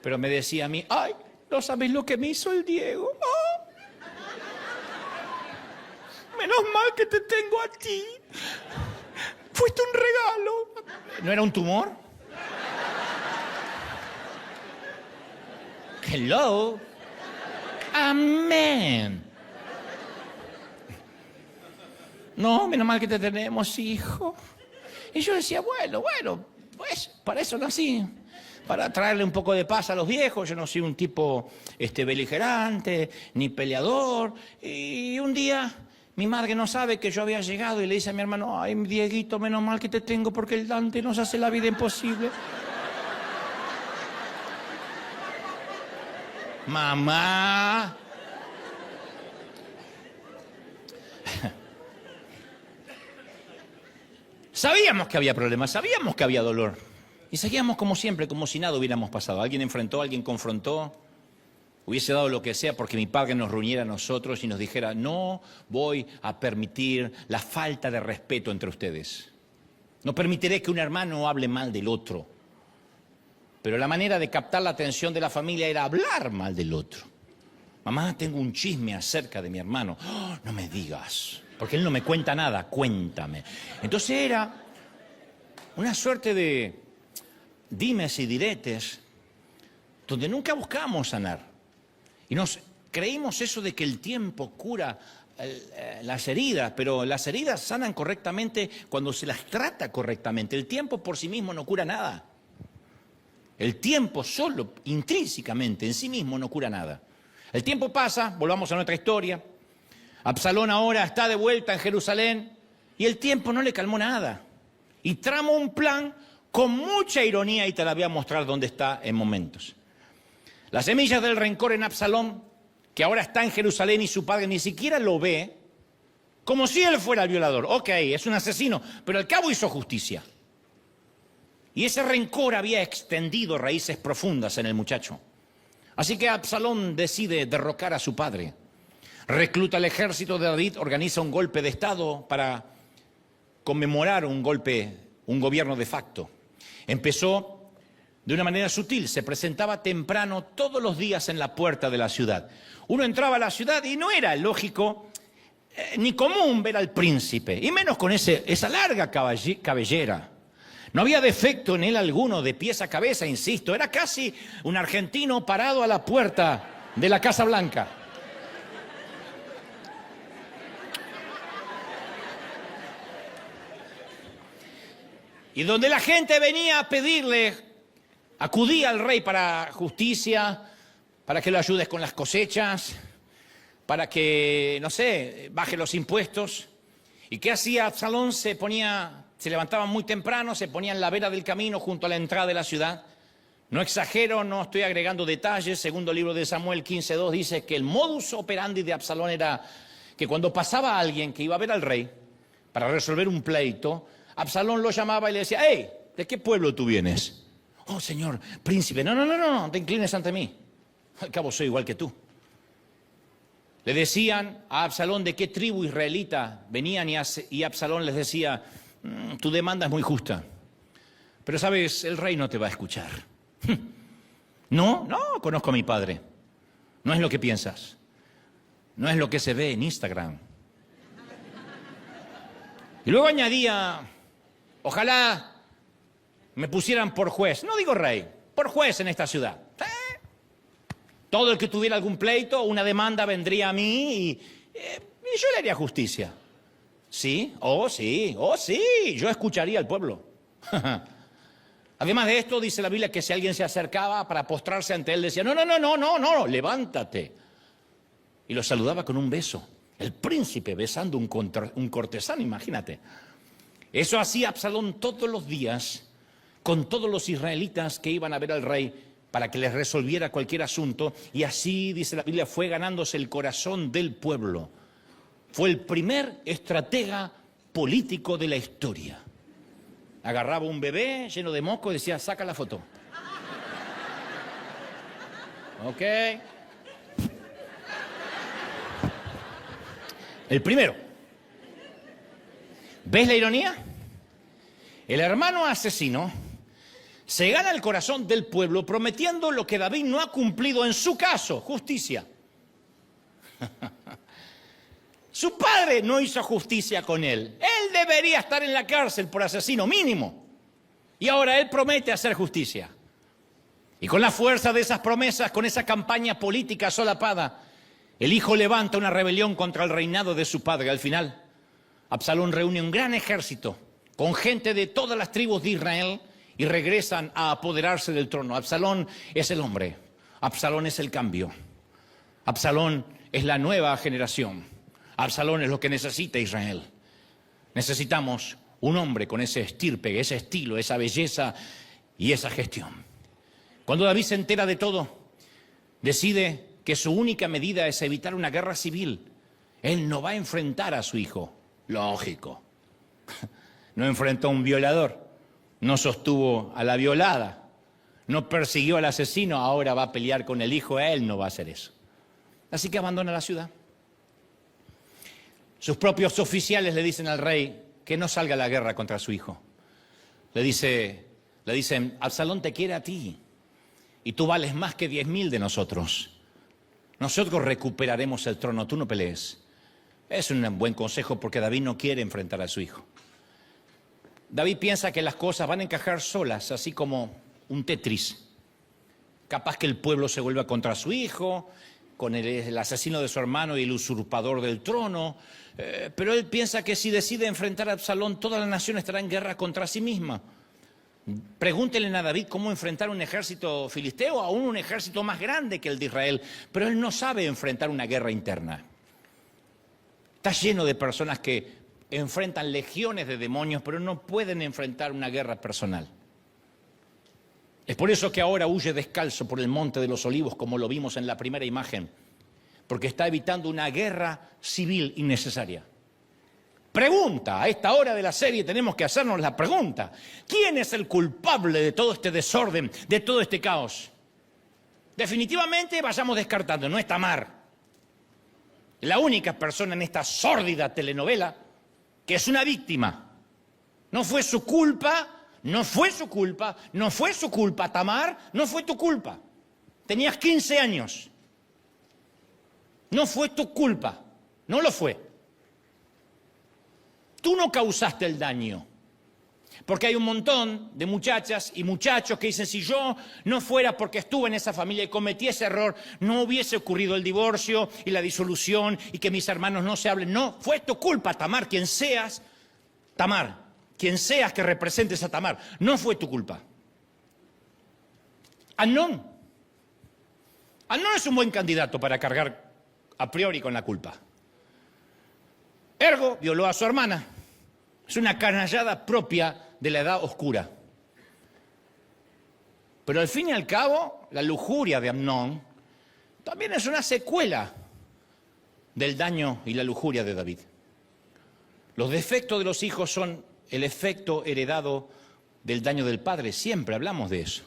Pero me decía a mí, ay, no sabes lo que me hizo el Diego. ¡Oh! Menos mal que te tengo a ti. Fuiste un regalo. ¿No era un tumor? Hello. Amén. No, menos mal que te tenemos, hijo. Y yo decía, bueno, pues para eso nací. Para traerle un poco de paz a los viejos. Yo no soy un tipo beligerante, ni peleador. Y un día mi madre no sabe que yo había llegado y le dice a mi hermano, ay, Dieguito, menos mal que te tengo porque el Dante nos hace la vida imposible. Mamá. Sabíamos que había problemas, sabíamos que había dolor. Y seguíamos como siempre, como si nada hubiéramos pasado. Alguien enfrentó, alguien confrontó. Hubiese dado lo que sea porque mi padre nos reuniera a nosotros y nos dijera, no voy a permitir la falta de respeto entre ustedes. No permitiré que un hermano hable mal del otro. Pero la manera de captar la atención de la familia era hablar mal del otro. Mamá, tengo un chisme acerca de mi hermano. Oh, no me digas, porque él no me cuenta nada, cuéntame. Entonces era una suerte de dimes y diretes donde nunca buscábamos sanar. Y nos creímos eso de que el tiempo cura las heridas, pero las heridas sanan correctamente cuando se las trata correctamente. El tiempo por sí mismo no cura nada. El tiempo solo, intrínsecamente, en sí mismo no cura nada. El tiempo pasa, volvamos a nuestra historia. Absalón ahora está de vuelta en Jerusalén y el tiempo no le calmó nada. Y tramó un plan con mucha ironía y te la voy a mostrar dónde está en momentos. Las semillas del rencor en Absalón, que ahora está en Jerusalén y su padre ni siquiera lo ve, como si él fuera el violador. Ok, es un asesino, pero al cabo hizo justicia. Y ese rencor había extendido raíces profundas en el muchacho. Así que Absalón decide derrocar a su padre. Recluta al ejército de David, organiza un golpe de estado para conmemorar un gobierno de facto. Empezó de una manera sutil, se presentaba temprano todos los días en la puerta de la ciudad. Uno entraba a la ciudad y no era lógico ni común ver al príncipe, y menos con esa larga cabellera. No había defecto en él alguno, de pies a cabeza, insisto. Era casi un argentino parado a la puerta de la Casa Blanca. Y donde la gente venía a pedirle, acudía al rey para justicia, para que lo ayudes con las cosechas, para que, no sé, baje los impuestos. ¿Y qué hacía Absalón? Se levantaba muy temprano, se ponía en la vera del camino junto a la entrada de la ciudad. No exagero, no estoy agregando detalles. Segundo libro de Samuel 15:2 dice que el modus operandi de Absalón era que cuando pasaba alguien que iba a ver al rey para resolver un pleito, Absalón lo llamaba y le decía: hey, ¿de qué pueblo tú vienes? Oh, señor, príncipe, no, te inclines ante mí. Al cabo soy igual que tú. Le decían a Absalón de qué tribu israelita venían y Absalón les decía: tu demanda es muy justa, pero sabes, el rey no te va a escuchar. No, conozco a mi padre. No es lo que piensas. No es lo que se ve en Instagram. Y luego añadía: ojalá me pusieran por juez, no digo rey, por juez en esta ciudad. Todo el que tuviera algún pleito o una demanda vendría a mí y yo le haría justicia. ¿Sí? Oh, sí, yo escucharía al pueblo. Además de esto, dice la Biblia que si alguien se acercaba para postrarse ante él, decía: no, levántate. Y lo saludaba con un beso. El príncipe besando un cortesano, imagínate. Eso hacía Absalón todos los días con todos los israelitas que iban a ver al rey para que les resolviera cualquier asunto. Y así, dice la Biblia, fue ganándose el corazón del pueblo. Fue el primer estratega político de la historia. Agarraba un bebé lleno de moco y decía: saca la foto. Ok. El primero. ¿Ves la ironía? El hermano asesino se gana el corazón del pueblo prometiendo lo que David no ha cumplido en su caso: justicia. Su padre no hizo justicia con él. Él debería estar en la cárcel por asesino mínimo. Y ahora él promete hacer justicia. Y con la fuerza de esas promesas, con esa campaña política solapada, el hijo levanta una rebelión contra el reinado de su padre. Al final, Absalón reúne un gran ejército con gente de todas las tribus de Israel y regresan a apoderarse del trono. Absalón es el hombre. Absalón es el cambio. Absalón es la nueva generación. Absalón es lo que necesita Israel. Necesitamos un hombre con ese estirpe, ese estilo, esa belleza y esa gestión. Cuando David se entera de todo, decide que su única medida es evitar una guerra civil. Él no va a enfrentar a su hijo. Lógico. No enfrentó a un violador. No sostuvo a la violada. No persiguió al asesino. Ahora va a pelear con el hijo. Él no va a hacer eso. Así que abandona la ciudad. Sus propios oficiales le dicen al rey que no salga a la guerra contra su hijo. Le dicen: Absalón te quiere a ti y tú vales más que 10.000 de nosotros. Nosotros recuperaremos el trono, tú no pelees. Es un buen consejo porque David no quiere enfrentar a su hijo. David piensa que las cosas van a encajar solas, así como un Tetris. Capaz que el pueblo se vuelva contra su hijo, con el asesino de su hermano y el usurpador del trono. Pero él piensa que si decide enfrentar a Absalón, toda la nación estará en guerra contra sí misma. Pregúntenle a David cómo enfrentar un ejército filisteo, aún un ejército más grande que el de Israel. Pero él no sabe enfrentar una guerra interna. Está lleno de personas que enfrentan legiones de demonios, pero no pueden enfrentar una guerra personal. Es por eso que ahora huye descalzo por el Monte de los Olivos, como lo vimos en la primera imagen, porque está evitando una guerra civil innecesaria. Pregunta, a esta hora de la serie tenemos que hacernos la pregunta: ¿quién es el culpable de todo este desorden, de todo este caos? Definitivamente vayamos descartando, no es Tamar. La única persona en esta sórdida telenovela que es una víctima. No fue su culpa. No fue su culpa, Tamar, no fue tu culpa. Tenías 15 años. No fue tu culpa, no lo fue. Tú no causaste el daño. Porque hay un montón de muchachas y muchachos que dicen: si yo no fuera porque estuve en esa familia y cometí ese error, no hubiese ocurrido el divorcio y la disolución y que mis hermanos no se hablen. No, fue tu culpa, Tamar, quien seas, Tamar. quien seas que representes a Tamar, no fue tu culpa. Amnón es un buen candidato para cargar a priori con la culpa. Ergo violó a su hermana. Es una canallada propia de la edad oscura. Pero al fin y al cabo, la lujuria de Amnón también es una secuela del daño y la lujuria de David. Los defectos de los hijos son el efecto heredado del daño del padre. Siempre hablamos de eso.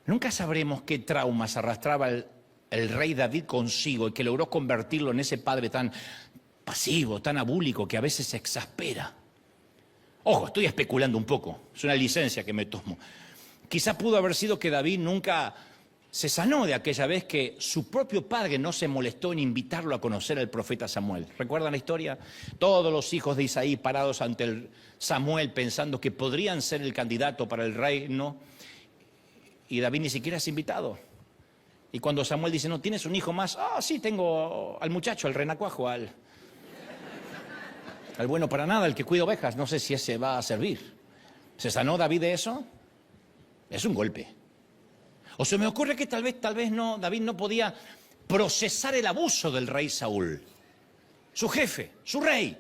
Nunca sabremos qué traumas arrastraba el rey David consigo y que logró convertirlo en ese padre tan pasivo, tan abúlico, que a veces se exaspera. Ojo, estoy especulando un poco, es una licencia que me tomo. Quizá pudo haber sido que David nunca se sanó de aquella vez que su propio padre no se molestó en invitarlo a conocer al profeta Samuel. ¿Recuerdan la historia? Todos los hijos de Isaí parados ante el Samuel pensando que podrían ser el candidato para el reino, y David ni siquiera es invitado. Y cuando Samuel dice, no, ¿tienes un hijo más? Ah, sí, tengo al muchacho, al renacuajo, al bueno para nada, el que cuida ovejas. No sé si ese va a servir. ¿Se sanó David de eso? Es un golpe. O se me ocurre que tal vez no, David no podía procesar el abuso del rey Saúl. Su jefe, su rey,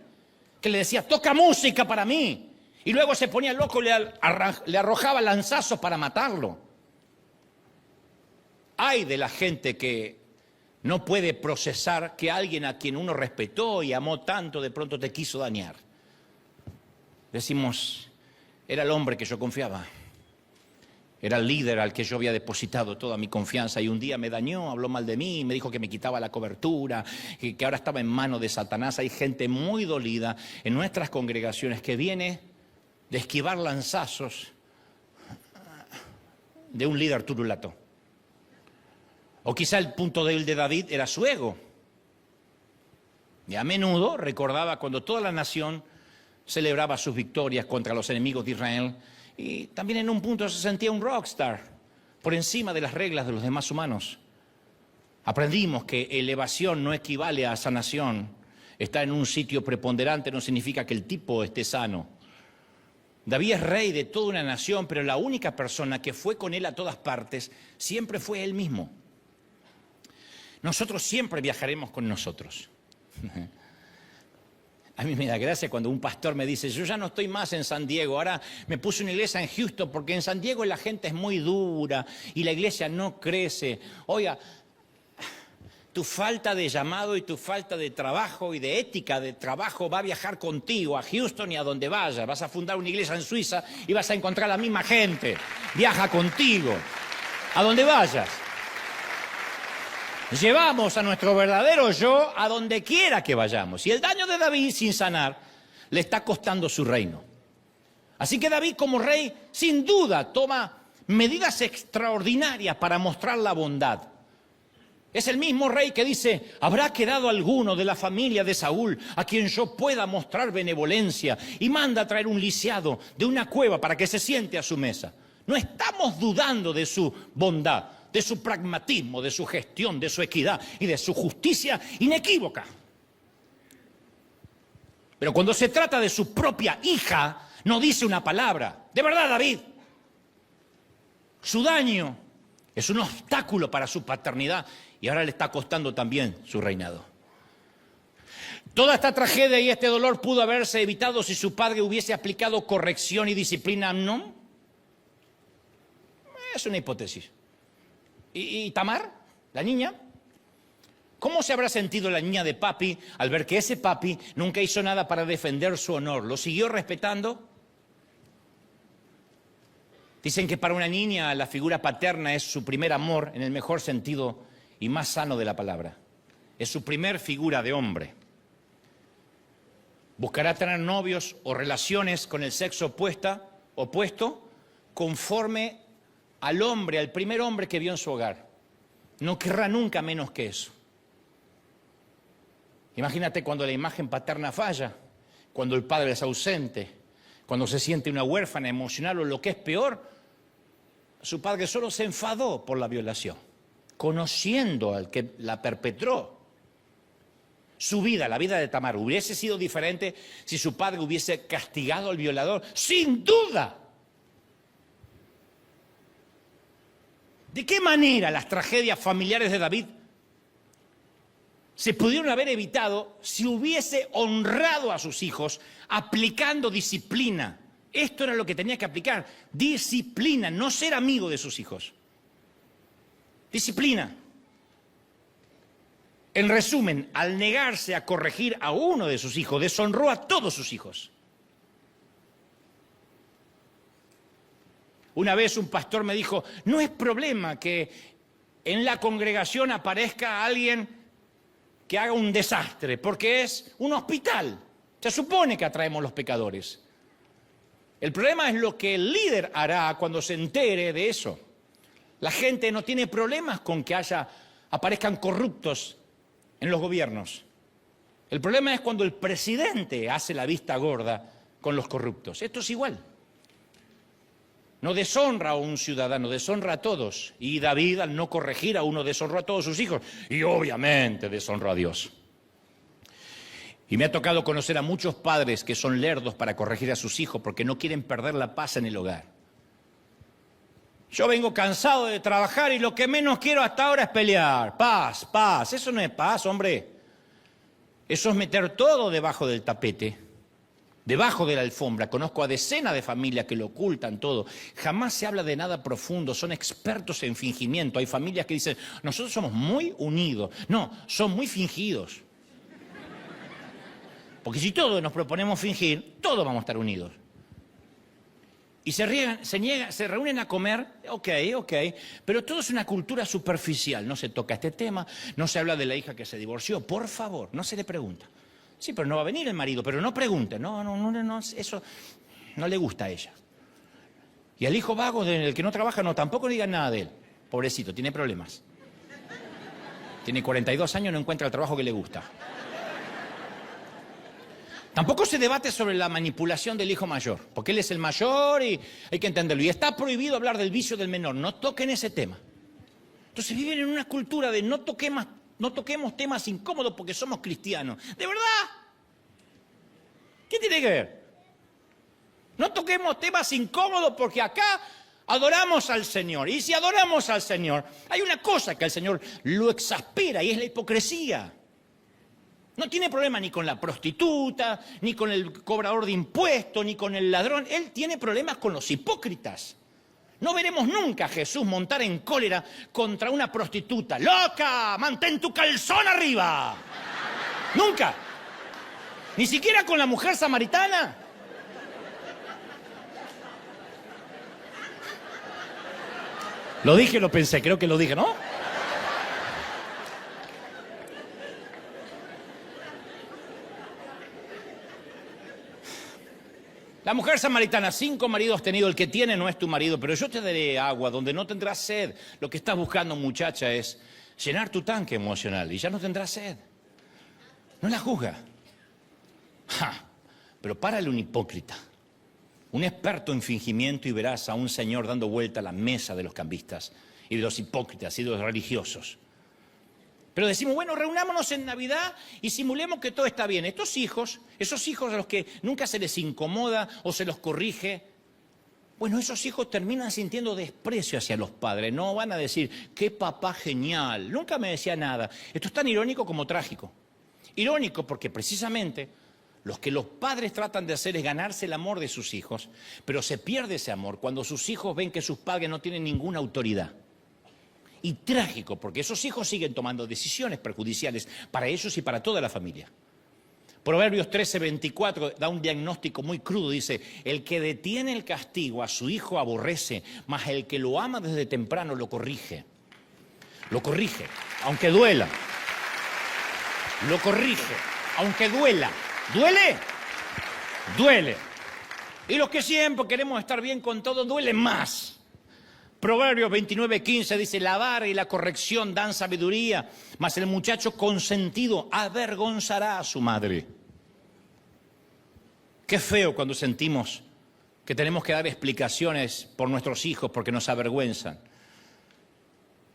que le decía, toca música para mí. Y luego se ponía loco y le arrojaba lanzazos para matarlo. Hay de la gente que no puede procesar que alguien a quien uno respetó y amó tanto de pronto te quiso dañar. Decimos, era el hombre que yo confiaba. Era el líder al que yo había depositado toda mi confianza y un día me dañó, habló mal de mí, me dijo que me quitaba la cobertura, que ahora estaba en manos de Satanás. Hay gente muy dolida en nuestras congregaciones que viene de esquivar lanzazos de un líder turulato. O quizá el punto débil de David era su ego. Y a menudo recordaba cuando toda la nación celebraba sus victorias contra los enemigos de Israel. Y también en un punto se sentía un rockstar, por encima de las reglas de los demás humanos. Aprendimos que elevación no equivale a sanación. Estar en un sitio preponderante no significa que el tipo esté sano. David es rey de toda una nación, pero la única persona que fue con él a todas partes siempre fue él mismo. Nosotros siempre viajaremos con nosotros. A mí me da gracia cuando un pastor me dice, yo ya no estoy más en San Diego, ahora me puse una iglesia en Houston porque en San Diego la gente es muy dura y la iglesia no crece. Oiga, tu falta de llamado y tu falta de trabajo y de ética de trabajo va a viajar contigo a Houston y a donde vayas. Vas a fundar una iglesia en Suiza y vas a encontrar a la misma gente. Viaja contigo, a donde vayas. Llevamos a nuestro verdadero yo a donde quiera que vayamos. Y el daño de David sin sanar le está costando su reino. Así que David como rey sin duda toma medidas extraordinarias para mostrar la bondad. Es el mismo rey que dice, ¿habrá quedado alguno de la familia de Saúl a quien yo pueda mostrar benevolencia? Y manda a traer un lisiado de una cueva para que se siente a su mesa. No estamos dudando de su bondad, de su pragmatismo, de su gestión, de su equidad y de su justicia inequívoca. Pero cuando se trata de su propia hija, no dice una palabra. De verdad, David, su daño es un obstáculo para su paternidad y ahora le está costando también su reinado. Toda esta tragedia y este dolor pudo haberse evitado si su padre hubiese aplicado corrección y disciplina a Amnón. Es una hipótesis. ¿Y Tamar, la niña? ¿Cómo se habrá sentido la niña de papi al ver que ese papi nunca hizo nada para defender su honor? ¿Lo siguió respetando? Dicen que para una niña la figura paterna es su primer amor en el mejor sentido y más sano de la palabra. Es su primer figura de hombre. Buscará tener novios o relaciones con el sexo opuesto conforme al hombre, al primer hombre que vio en su hogar. No querrá nunca menos que eso. Imagínate cuando la imagen paterna falla, cuando el padre es ausente, cuando se siente una huérfana emocional o lo que es peor, su padre solo se enfadó por la violación, conociendo al que la perpetró. Su vida, la vida de Tamar, hubiese sido diferente si su padre hubiese castigado al violador. ¡Sin duda! ¿De qué manera las tragedias familiares de David se pudieron haber evitado si hubiese honrado a sus hijos aplicando disciplina? Esto era lo que tenía que aplicar, disciplina, no ser amigo de sus hijos. Disciplina. En resumen, al negarse a corregir a uno de sus hijos, deshonró a todos sus hijos. Una vez un pastor me dijo, no es problema que en la congregación aparezca alguien que haga un desastre, porque es un hospital. Se supone que atraemos los pecadores. El problema es lo que el líder hará cuando se entere de eso. La gente no tiene problemas con que aparezcan corruptos en los gobiernos. El problema es cuando el presidente hace la vista gorda con los corruptos. Esto es igual. No deshonra a un ciudadano, deshonra a todos. Y David, al no corregir a uno, deshonró a todos sus hijos. Y obviamente deshonró a Dios. Y me ha tocado conocer a muchos padres que son lerdos para corregir a sus hijos porque no quieren perder la paz en el hogar. Yo vengo cansado de trabajar y lo que menos quiero hasta ahora es pelear. Paz, paz. Eso no es paz, hombre. Eso es meter todo debajo del tapete, debajo de la alfombra. Conozco a decenas de familias que lo ocultan todo. Jamás se habla de nada profundo. Son expertos en fingimiento. Hay familias que dicen, nosotros somos muy unidos. No, son muy fingidos. Porque si todos nos proponemos fingir, todos vamos a estar unidos. Y se reúnen a comer, ok, pero todo es una cultura superficial. No se toca este tema, no se habla de la hija que se divorció. Por favor, no se le pregunta. Sí, pero no va a venir el marido, pero no pregunte. No, eso no le gusta a ella. Y al hijo vago, el que no trabaja, no, tampoco digan nada de él. Pobrecito, tiene problemas. Tiene 42 años y no encuentra el trabajo que le gusta. Tampoco se debate sobre la manipulación del hijo mayor, porque él es el mayor y hay que entenderlo. Y está prohibido hablar del vicio del menor, no toquen ese tema. Entonces viven en una cultura de no toquemos temas incómodos porque somos cristianos. ¿De verdad? ¿Qué tiene que ver? No toquemos temas incómodos porque acá adoramos al Señor. Y si adoramos al Señor, hay una cosa que al Señor lo exaspera y es la hipocresía. No tiene problema ni con la prostituta, ni con el cobrador de impuestos, ni con el ladrón. Él tiene problemas con los hipócritas. No veremos nunca a Jesús montar en cólera contra una prostituta. ¡Loca! ¡Mantén tu calzón arriba! ¡Nunca! Ni siquiera con la mujer samaritana. Lo dije, lo pensé, creo que lo dije, ¿no? La mujer samaritana, 5 maridos has tenido, el que tiene no es tu marido, pero yo te daré agua donde no tendrás sed. Lo que estás buscando, muchacha, es llenar tu tanque emocional y ya no tendrás sed. No la juzga. Pero párale un hipócrita, un experto en fingimiento y verás a un señor dando vuelta a la mesa de los cambistas y de los hipócritas y de los religiosos. Pero decimos, bueno, reunámonos en Navidad y simulemos que todo está bien. Esos hijos a los que nunca se les incomoda o se los corrige, bueno, esos hijos terminan sintiendo desprecio hacia los padres. No van a decir, qué papá genial, nunca me decía nada. Esto es tan irónico como trágico. Irónico porque precisamente lo que los padres tratan de hacer es ganarse el amor de sus hijos, pero se pierde ese amor cuando sus hijos ven que sus padres no tienen ninguna autoridad. Y trágico, porque esos hijos siguen tomando decisiones perjudiciales para ellos y para toda la familia. Proverbios 13:24 da un diagnóstico muy crudo. Dice, el que detiene el castigo a su hijo aborrece, mas el que lo ama desde temprano lo corrige. Lo corrige, aunque duela. Lo corrige, aunque duela. ¿Duele? Duele. Y los que siempre queremos estar bien con todo, duele más. Proverbios 29:15 dice, la vara y la corrección dan sabiduría, mas el muchacho consentido avergonzará a su madre. Qué feo cuando sentimos que tenemos que dar explicaciones por nuestros hijos porque nos avergüenzan.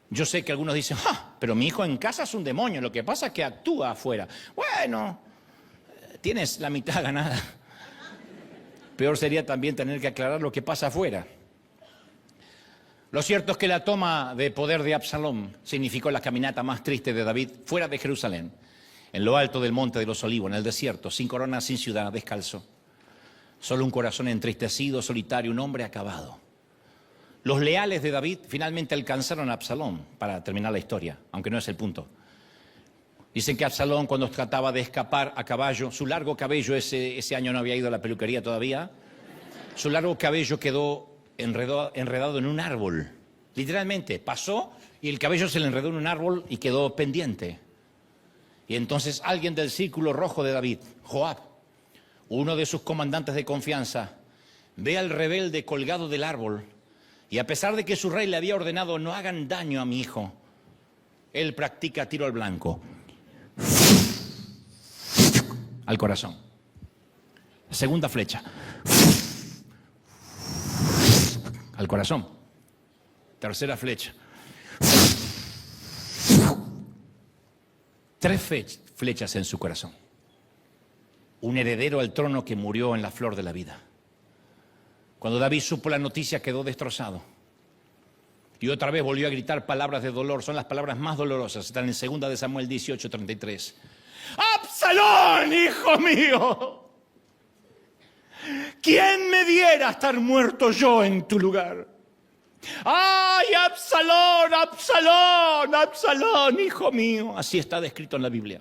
Yo sé que algunos dicen, pero mi hijo en casa es un demonio, lo que pasa es que actúa afuera. Bueno, tienes la mitad ganada. Peor sería también tener que aclarar lo que pasa afuera. Lo cierto es que la toma de poder de Absalom significó la caminata más triste de David fuera de Jerusalén, en lo alto del monte de los Olivos, en el desierto, sin corona, sin ciudad, descalzo. Solo un corazón entristecido, solitario, un hombre acabado. Los leales de David finalmente alcanzaron a Absalom, para terminar la historia, aunque no es el punto. Dicen que Absalom, cuando trataba de escapar a caballo, su largo cabello, ese año no había ido a la peluquería todavía, su largo cabello quedó enredado en un árbol. Literalmente, pasó y el cabello se le enredó en un árbol y quedó pendiente. Y entonces alguien del círculo rojo de David, Joab, uno de sus comandantes de confianza, ve al rebelde colgado del árbol y a pesar de que su rey le había ordenado no hagan daño a mi hijo, él practica tiro al blanco. Al corazón. Segunda flecha. Al corazón. Tercera flecha. 3 flechas en su corazón. Un heredero al trono que murió en la flor de la vida. Cuando David supo la noticia quedó destrozado. Y otra vez volvió a gritar palabras de dolor. Son las palabras más dolorosas. Están en 2 de Samuel 18:33. ¡Absalón, hijo mío! ¿Quién me diera estar muerto yo en tu lugar? ¡Ay, Absalón, Absalón, Absalón, hijo mío! Así está descrito en la Biblia.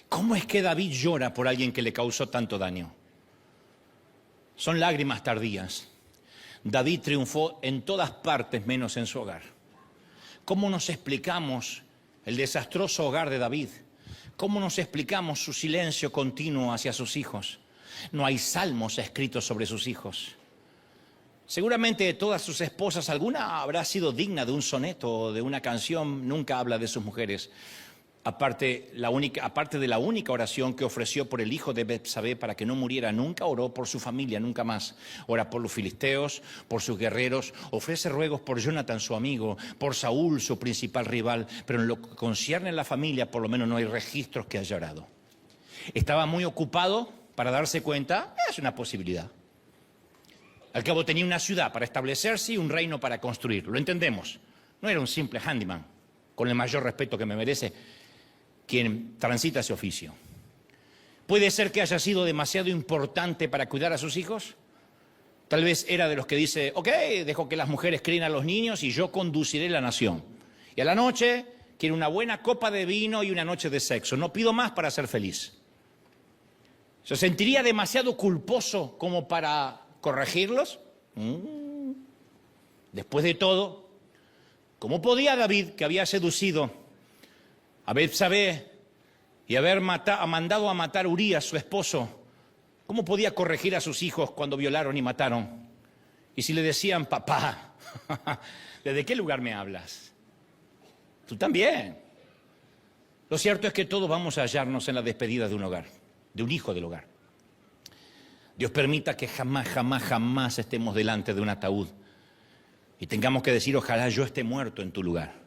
¿Cómo es que David llora por alguien que le causó tanto daño? Son lágrimas tardías. David triunfó en todas partes menos en su hogar. ¿Cómo nos explicamos el desastroso hogar de David? ¿Cómo nos explicamos su silencio continuo hacia sus hijos? No hay salmos escritos sobre sus hijos. Seguramente de todas sus esposas, alguna habrá sido digna de un soneto o de una canción. Nunca habla de sus mujeres. Aparte de la única oración que ofreció por el hijo de Betsabé para que no muriera, nunca oró por su familia, nunca más. Ora por los filisteos, por sus guerreros, ofrece ruegos por Jonathan, su amigo, por Saúl, su principal rival, pero en lo que concierne a la familia, por lo menos no hay registros que haya orado. Estaba muy ocupado para darse cuenta, es una posibilidad. Al cabo tenía una ciudad para establecerse y un reino para construir, lo entendemos. No era un simple handyman, con el mayor respeto que me merece quien transita ese oficio. ¿Puede ser que haya sido demasiado importante para cuidar a sus hijos? Tal vez era de los que dice, ok, dejo que las mujeres críen a los niños y yo conduciré la nación. Y a la noche quiero una buena copa de vino y una noche de sexo. No pido más para ser feliz. ¿Se sentiría demasiado culposo como para corregirlos? Después de todo, ¿cómo podía David, que había seducido a Betsabé y haber mandado a matar a Urías, su esposo, cómo podía corregir a sus hijos cuando violaron y mataron? Y si le decían, papá, ¿desde qué lugar me hablas? Tú también. Lo cierto es que todos vamos a hallarnos en la despedida de un hogar, de un hijo del hogar. Dios permita que jamás, jamás, jamás estemos delante de un ataúd y tengamos que decir, ojalá yo esté muerto en tu lugar.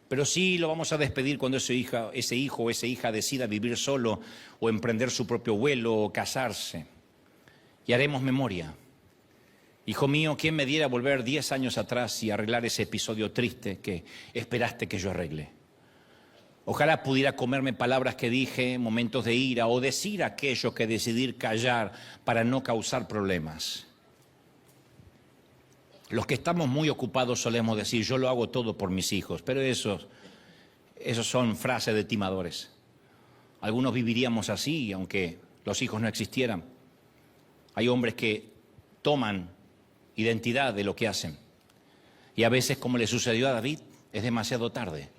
Pero sí lo vamos a despedir cuando ese hijo o esa hija decida vivir solo o emprender su propio vuelo o casarse. Y haremos memoria. Hijo mío, ¿quién me diera volver 10 años atrás y arreglar ese episodio triste que esperaste que yo arregle? Ojalá pudiera comerme palabras que dije, momentos de ira, o decir aquello que decidí callar para no causar problemas. Los que estamos muy ocupados solemos decir, yo lo hago todo por mis hijos, pero esos son frases de timadores. Algunos viviríamos así, aunque los hijos no existieran. Hay hombres que toman identidad de lo que hacen. Y a veces, como le sucedió a David, es demasiado tarde.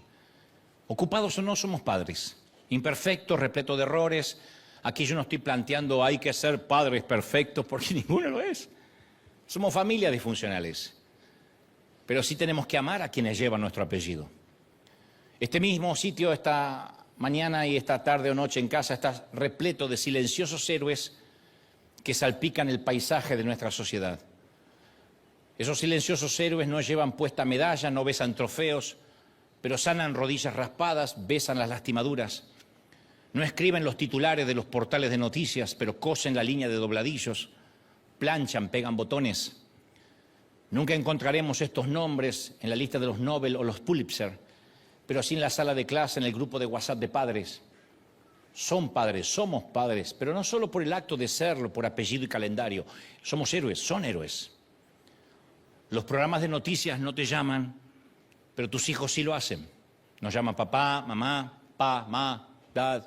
Ocupados o no, somos padres, imperfectos, repletos de errores. Aquí yo no estoy planteando hay que ser padres perfectos, porque ninguno lo es. Somos familias disfuncionales, pero sí tenemos que amar a quienes llevan nuestro apellido. Este mismo sitio, esta mañana y esta tarde o noche en casa, está repleto de silenciosos héroes que salpican el paisaje de nuestra sociedad. Esos silenciosos héroes no llevan puesta medalla, no besan trofeos, pero sanan rodillas raspadas, besan las lastimaduras. No escriben los titulares de los portales de noticias, pero cosen la línea de dobladillos, planchan, pegan botones. Nunca encontraremos estos nombres en la lista de los Nobel o los Pulitzer, pero sí en la sala de clase, en el grupo de WhatsApp de padres. Son padres, somos padres, pero no solo por el acto de serlo, por apellido y calendario. Somos héroes, son héroes. Los programas de noticias no te llaman, pero tus hijos sí lo hacen. Nos llaman papá, mamá, pa, ma, dad,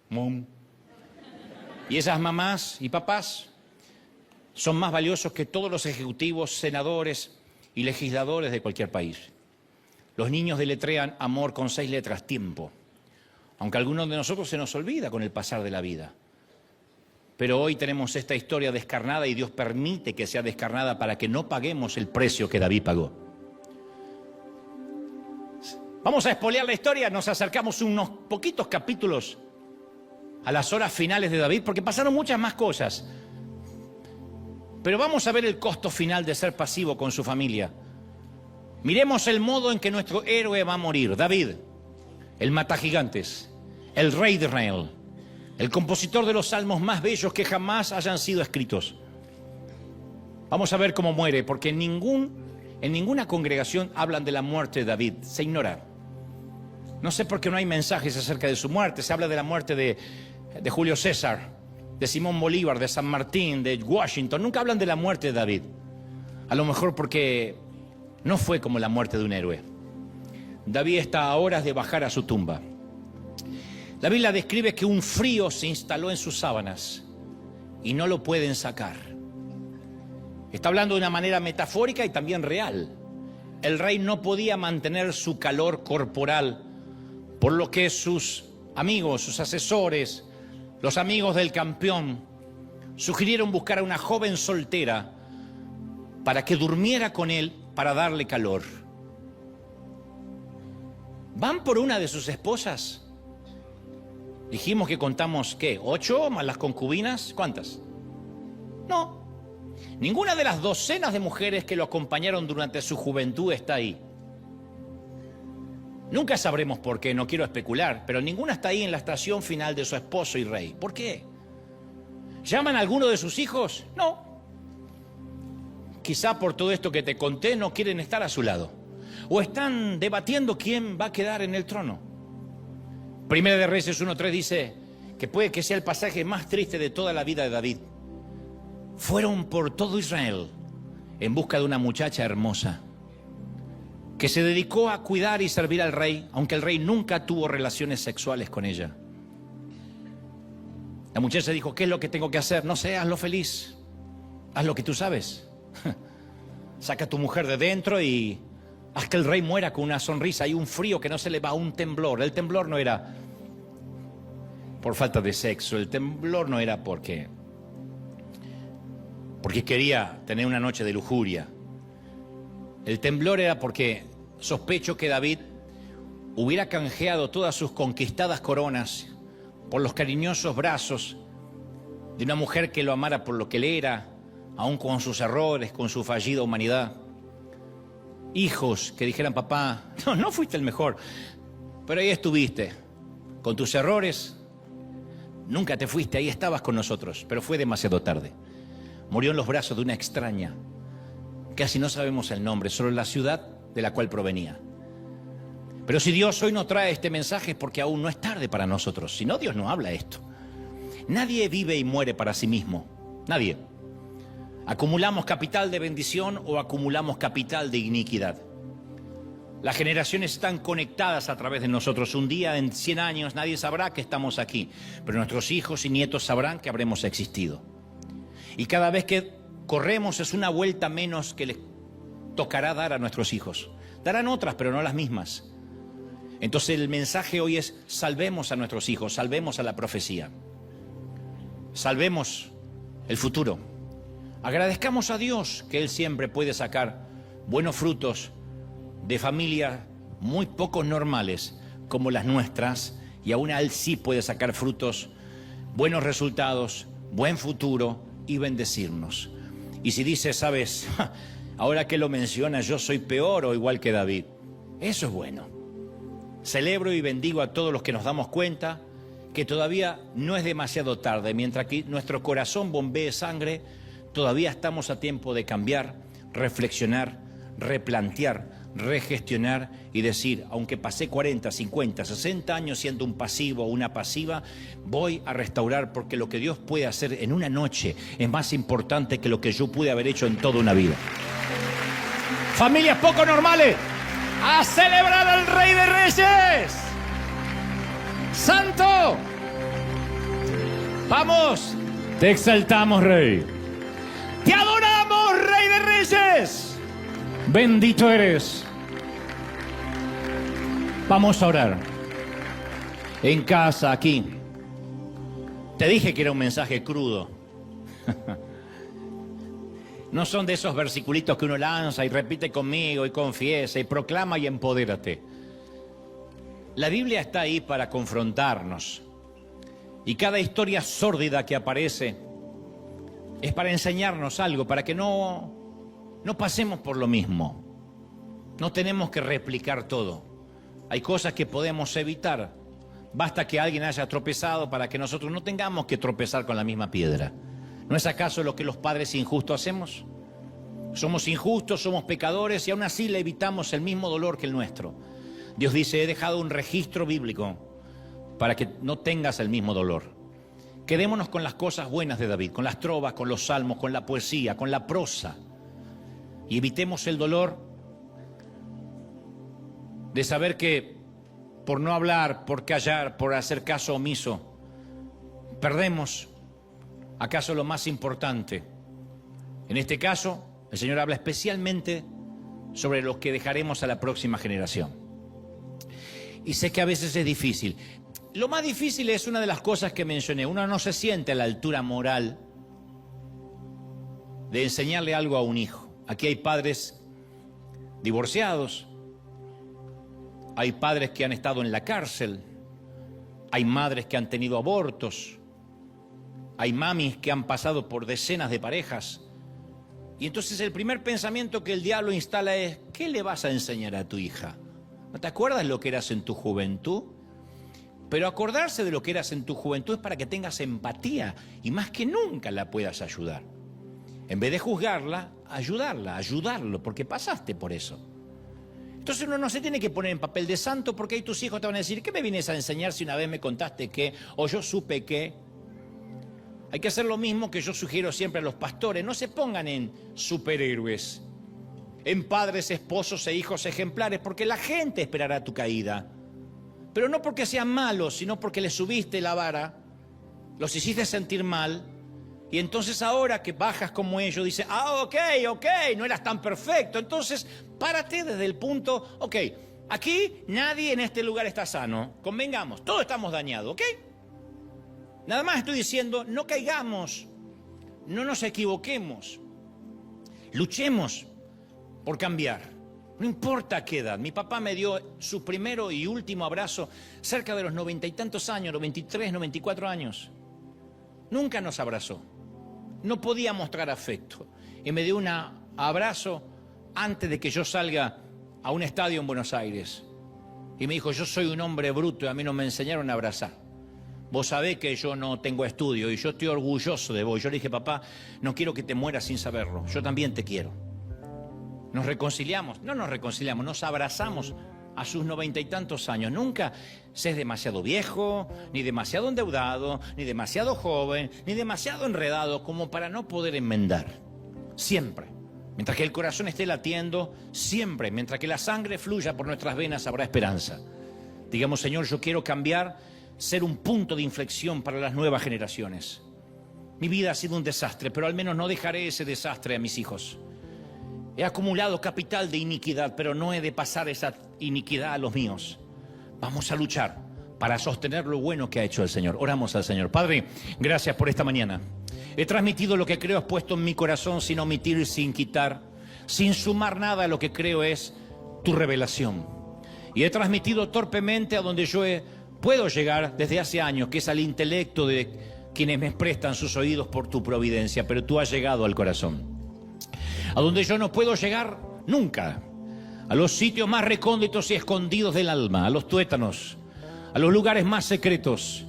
mom. Y esas mamás y papás son más valiosos que todos los ejecutivos, senadores y legisladores de cualquier país. Los niños deletrean amor con 6 letras, tiempo. Aunque a algunos de nosotros se nos olvida con el pasar de la vida. Pero hoy tenemos esta historia descarnada y Dios permite que sea descarnada para que no paguemos el precio que David pagó. Vamos a espolear la historia, nos acercamos unos poquitos capítulos a las horas finales de David, porque pasaron muchas más cosas. Pero vamos a ver el costo final de ser pasivo con su familia. Miremos el modo en que nuestro héroe va a morir. David, el matagigantes, el rey de Israel, el compositor de los salmos más bellos que jamás hayan sido escritos. Vamos a ver cómo muere, porque en ninguna congregación hablan de la muerte de David, se ignora. No sé por qué no hay mensajes acerca de su muerte, se habla de la muerte de Julio César, de Simón Bolívar, de San Martín, de Washington. Nunca hablan de la muerte de David. A lo mejor porque no fue como la muerte de un héroe. David está a horas de bajar a su tumba. La Biblia describe que un frío se instaló en sus sábanas y no lo pueden sacar. Está hablando de una manera metafórica y también real. El rey no podía mantener su calor corporal, por lo que sus amigos, sus asesores, los amigos del campeón, sugirieron buscar a una joven soltera para que durmiera con él para darle calor. Van por una de sus esposas. Dijimos que contamos, ¿qué? 8 más las concubinas. ¿Cuántas? No. Ninguna de las docenas de mujeres que lo acompañaron durante su juventud está ahí. Nunca sabremos por qué, no quiero especular, pero ninguna está ahí en la estación final de su esposo y rey. ¿Por qué? ¿Llaman a alguno de sus hijos? No. Quizá por todo esto que te conté no quieren estar a su lado. O están debatiendo quién va a quedar en el trono. Primera de Reyes 1:3 dice que puede que sea el pasaje más triste de toda la vida de David. Fueron por todo Israel en busca de una muchacha hermosa que se dedicó a cuidar y servir al rey, aunque el rey nunca tuvo relaciones sexuales con ella. La muchacha dijo, ¿qué es lo que tengo que hacer? No sé, hazlo feliz. Haz lo que tú sabes. Saca a tu mujer de dentro y haz que el rey muera con una sonrisa y un frío que no se le va, un temblor. El temblor no era por falta de sexo, el temblor no era porque quería tener una noche de lujuria. El temblor era porque sospecho que David hubiera canjeado todas sus conquistadas coronas por los cariñosos brazos de una mujer que lo amara por lo que él era, aun con sus errores, con su fallida humanidad. Hijos que dijeran, papá, no fuiste el mejor, pero ahí estuviste, con tus errores, nunca te fuiste, ahí estabas con nosotros, pero fue demasiado tarde. Murió en los brazos de una extraña, casi no sabemos el nombre, solo la ciudad de la cual provenía. Pero si Dios hoy no trae este mensaje es porque aún no es tarde para nosotros, si no Dios no habla esto. Nadie vive y muere para sí mismo, nadie. ¿Acumulamos capital de bendición o acumulamos capital de iniquidad? Las generaciones están conectadas a través de nosotros. Un día, en 100 años, nadie sabrá que estamos aquí, pero nuestros hijos y nietos sabrán que habremos existido. Y cada vez que corremos es una vuelta menos que les tocará dar a nuestros hijos. Darán otras, pero no las mismas. Entonces el mensaje hoy es, salvemos a nuestros hijos, salvemos a la profecía. Salvemos el futuro. Agradezcamos a Dios que Él siempre puede sacar buenos frutos de familias muy poco normales como las nuestras, y aún Él sí puede sacar frutos, buenos resultados, buen futuro y bendecirnos. Y si dices, sabes, ahora que lo mencionas, yo soy peor o igual que David, eso es bueno. Celebro y bendigo a todos los que nos damos cuenta que todavía no es demasiado tarde. Mientras que nuestro corazón bombee sangre, todavía estamos a tiempo de cambiar, reflexionar, replantear, regestionar y decir, aunque pasé 40, 50, 60 años siendo un pasivo o una pasiva, voy a restaurar, porque lo que Dios puede hacer en una noche es más importante que lo que yo pude haber hecho en toda una vida. Familias poco normales, a celebrar al Rey de Reyes. ¡Santo! ¡Vamos! Te exaltamos, Rey. ¡Te adoramos, Rey de Reyes! Bendito eres. Vamos a orar. En casa, aquí. Te dije que era un mensaje crudo. No son de esos versiculitos que uno lanza y repite conmigo y confiesa y proclama y empodérate. La Biblia está ahí para confrontarnos. Y cada historia sórdida que aparece es para enseñarnos algo, para que no pasemos por lo mismo. No tenemos que replicar todo. Hay cosas que podemos evitar. Basta que alguien haya tropezado para que nosotros no tengamos que tropezar con la misma piedra. ¿No es acaso lo que los padres injustos hacemos? Somos injustos, somos pecadores y aún así le evitamos el mismo dolor que el nuestro. Dios dice, he dejado un registro bíblico para que no tengas el mismo dolor. Quedémonos con las cosas buenas de David, con las trovas, con los salmos, con la poesía, con la prosa. Y evitemos el dolor de saber que por no hablar, por callar, por hacer caso omiso, perdemos acaso lo más importante. En este caso, el Señor habla especialmente sobre los que dejaremos a la próxima generación. Y sé que a veces es difícil. Lo más difícil es una de las cosas que mencioné. Uno no se siente a la altura moral de enseñarle algo a un hijo. Aquí hay padres divorciados, hay padres que han estado en la cárcel, hay madres que han tenido abortos, hay mamis que han pasado por decenas de parejas. Y entonces el primer pensamiento que el diablo instala es, ¿qué le vas a enseñar a tu hija? ¿No te acuerdas lo que eras en tu juventud? Pero acordarse de lo que eras en tu juventud es para que tengas empatía y más que nunca la puedas ayudar. En vez de juzgarla, ayudarla, ayudarlo, porque pasaste por eso. Entonces uno no se tiene que poner en papel de santo, porque ahí tus hijos te van a decir, ¿qué me vienes a enseñar si una vez me contaste qué? O yo supe qué. Hay que hacer lo mismo que yo sugiero siempre a los pastores. No se pongan en superhéroes, en padres, esposos e hijos ejemplares, porque la gente esperará tu caída. Pero no porque sean malos, sino porque les subiste la vara, los hiciste sentir mal, y entonces ahora que bajas como ellos, dices, ok, no eras tan perfecto. Entonces, párate desde el punto, ok, aquí nadie en este lugar está sano, convengamos, todos estamos dañados, ¿ok? Nada más estoy diciendo, no caigamos, no nos equivoquemos, luchemos por cambiar. No importa qué edad. Mi papá me dio su primero y último abrazo cerca de los 90 y tantos años, 93, 94 años. Nunca nos abrazó. No podía mostrar afecto. Y me dio un abrazo antes de que yo salga a un estadio en Buenos Aires. Y me dijo, yo soy un hombre bruto y a mí no me enseñaron a abrazar. Vos sabés que yo no tengo estudio y yo estoy orgulloso de vos. Yo le dije, papá, no quiero que te mueras sin saberlo. Yo también te quiero. Nos reconciliamos, no nos reconciliamos, nos abrazamos a sus 90 y tantos años. Nunca se es demasiado viejo, ni demasiado endeudado, ni demasiado joven, ni demasiado enredado como para no poder enmendar. Siempre, mientras que el corazón esté latiendo, siempre, mientras que la sangre fluya por nuestras venas, habrá esperanza. Digamos, Señor, yo quiero cambiar, ser un punto de inflexión para las nuevas generaciones. Mi vida ha sido un desastre, pero al menos no dejaré ese desastre a mis hijos. He acumulado capital de iniquidad, pero no he de pasar esa iniquidad a los míos. Vamos a luchar para sostener lo bueno que ha hecho el Señor. Oramos al Señor. Padre, gracias por esta mañana. He transmitido lo que creo has puesto en mi corazón sin omitir, sin quitar, sin sumar nada a lo que creo es tu revelación. Y he transmitido torpemente a donde yo puedo llegar desde hace años, que es al intelecto de quienes me prestan sus oídos por tu providencia, pero tú has llegado al corazón. A donde yo no puedo llegar nunca, a los sitios más recónditos y escondidos del alma, a los tuétanos, a los lugares más secretos.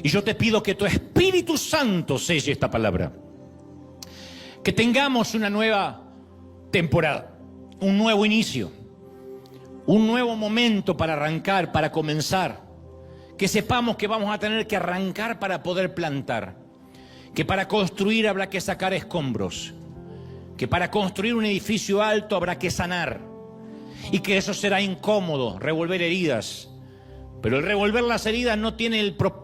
Y yo te pido que tu Espíritu Santo selle esta palabra. Que tengamos una nueva temporada, un nuevo inicio, un nuevo momento para arrancar, para comenzar. Que sepamos que vamos a tener que arrancar para poder plantar. Que para construir habrá que sacar escombros. Que para construir un edificio alto habrá que sanar. Y que eso será incómodo, revolver heridas. Pero el revolver las heridas no tiene el propósito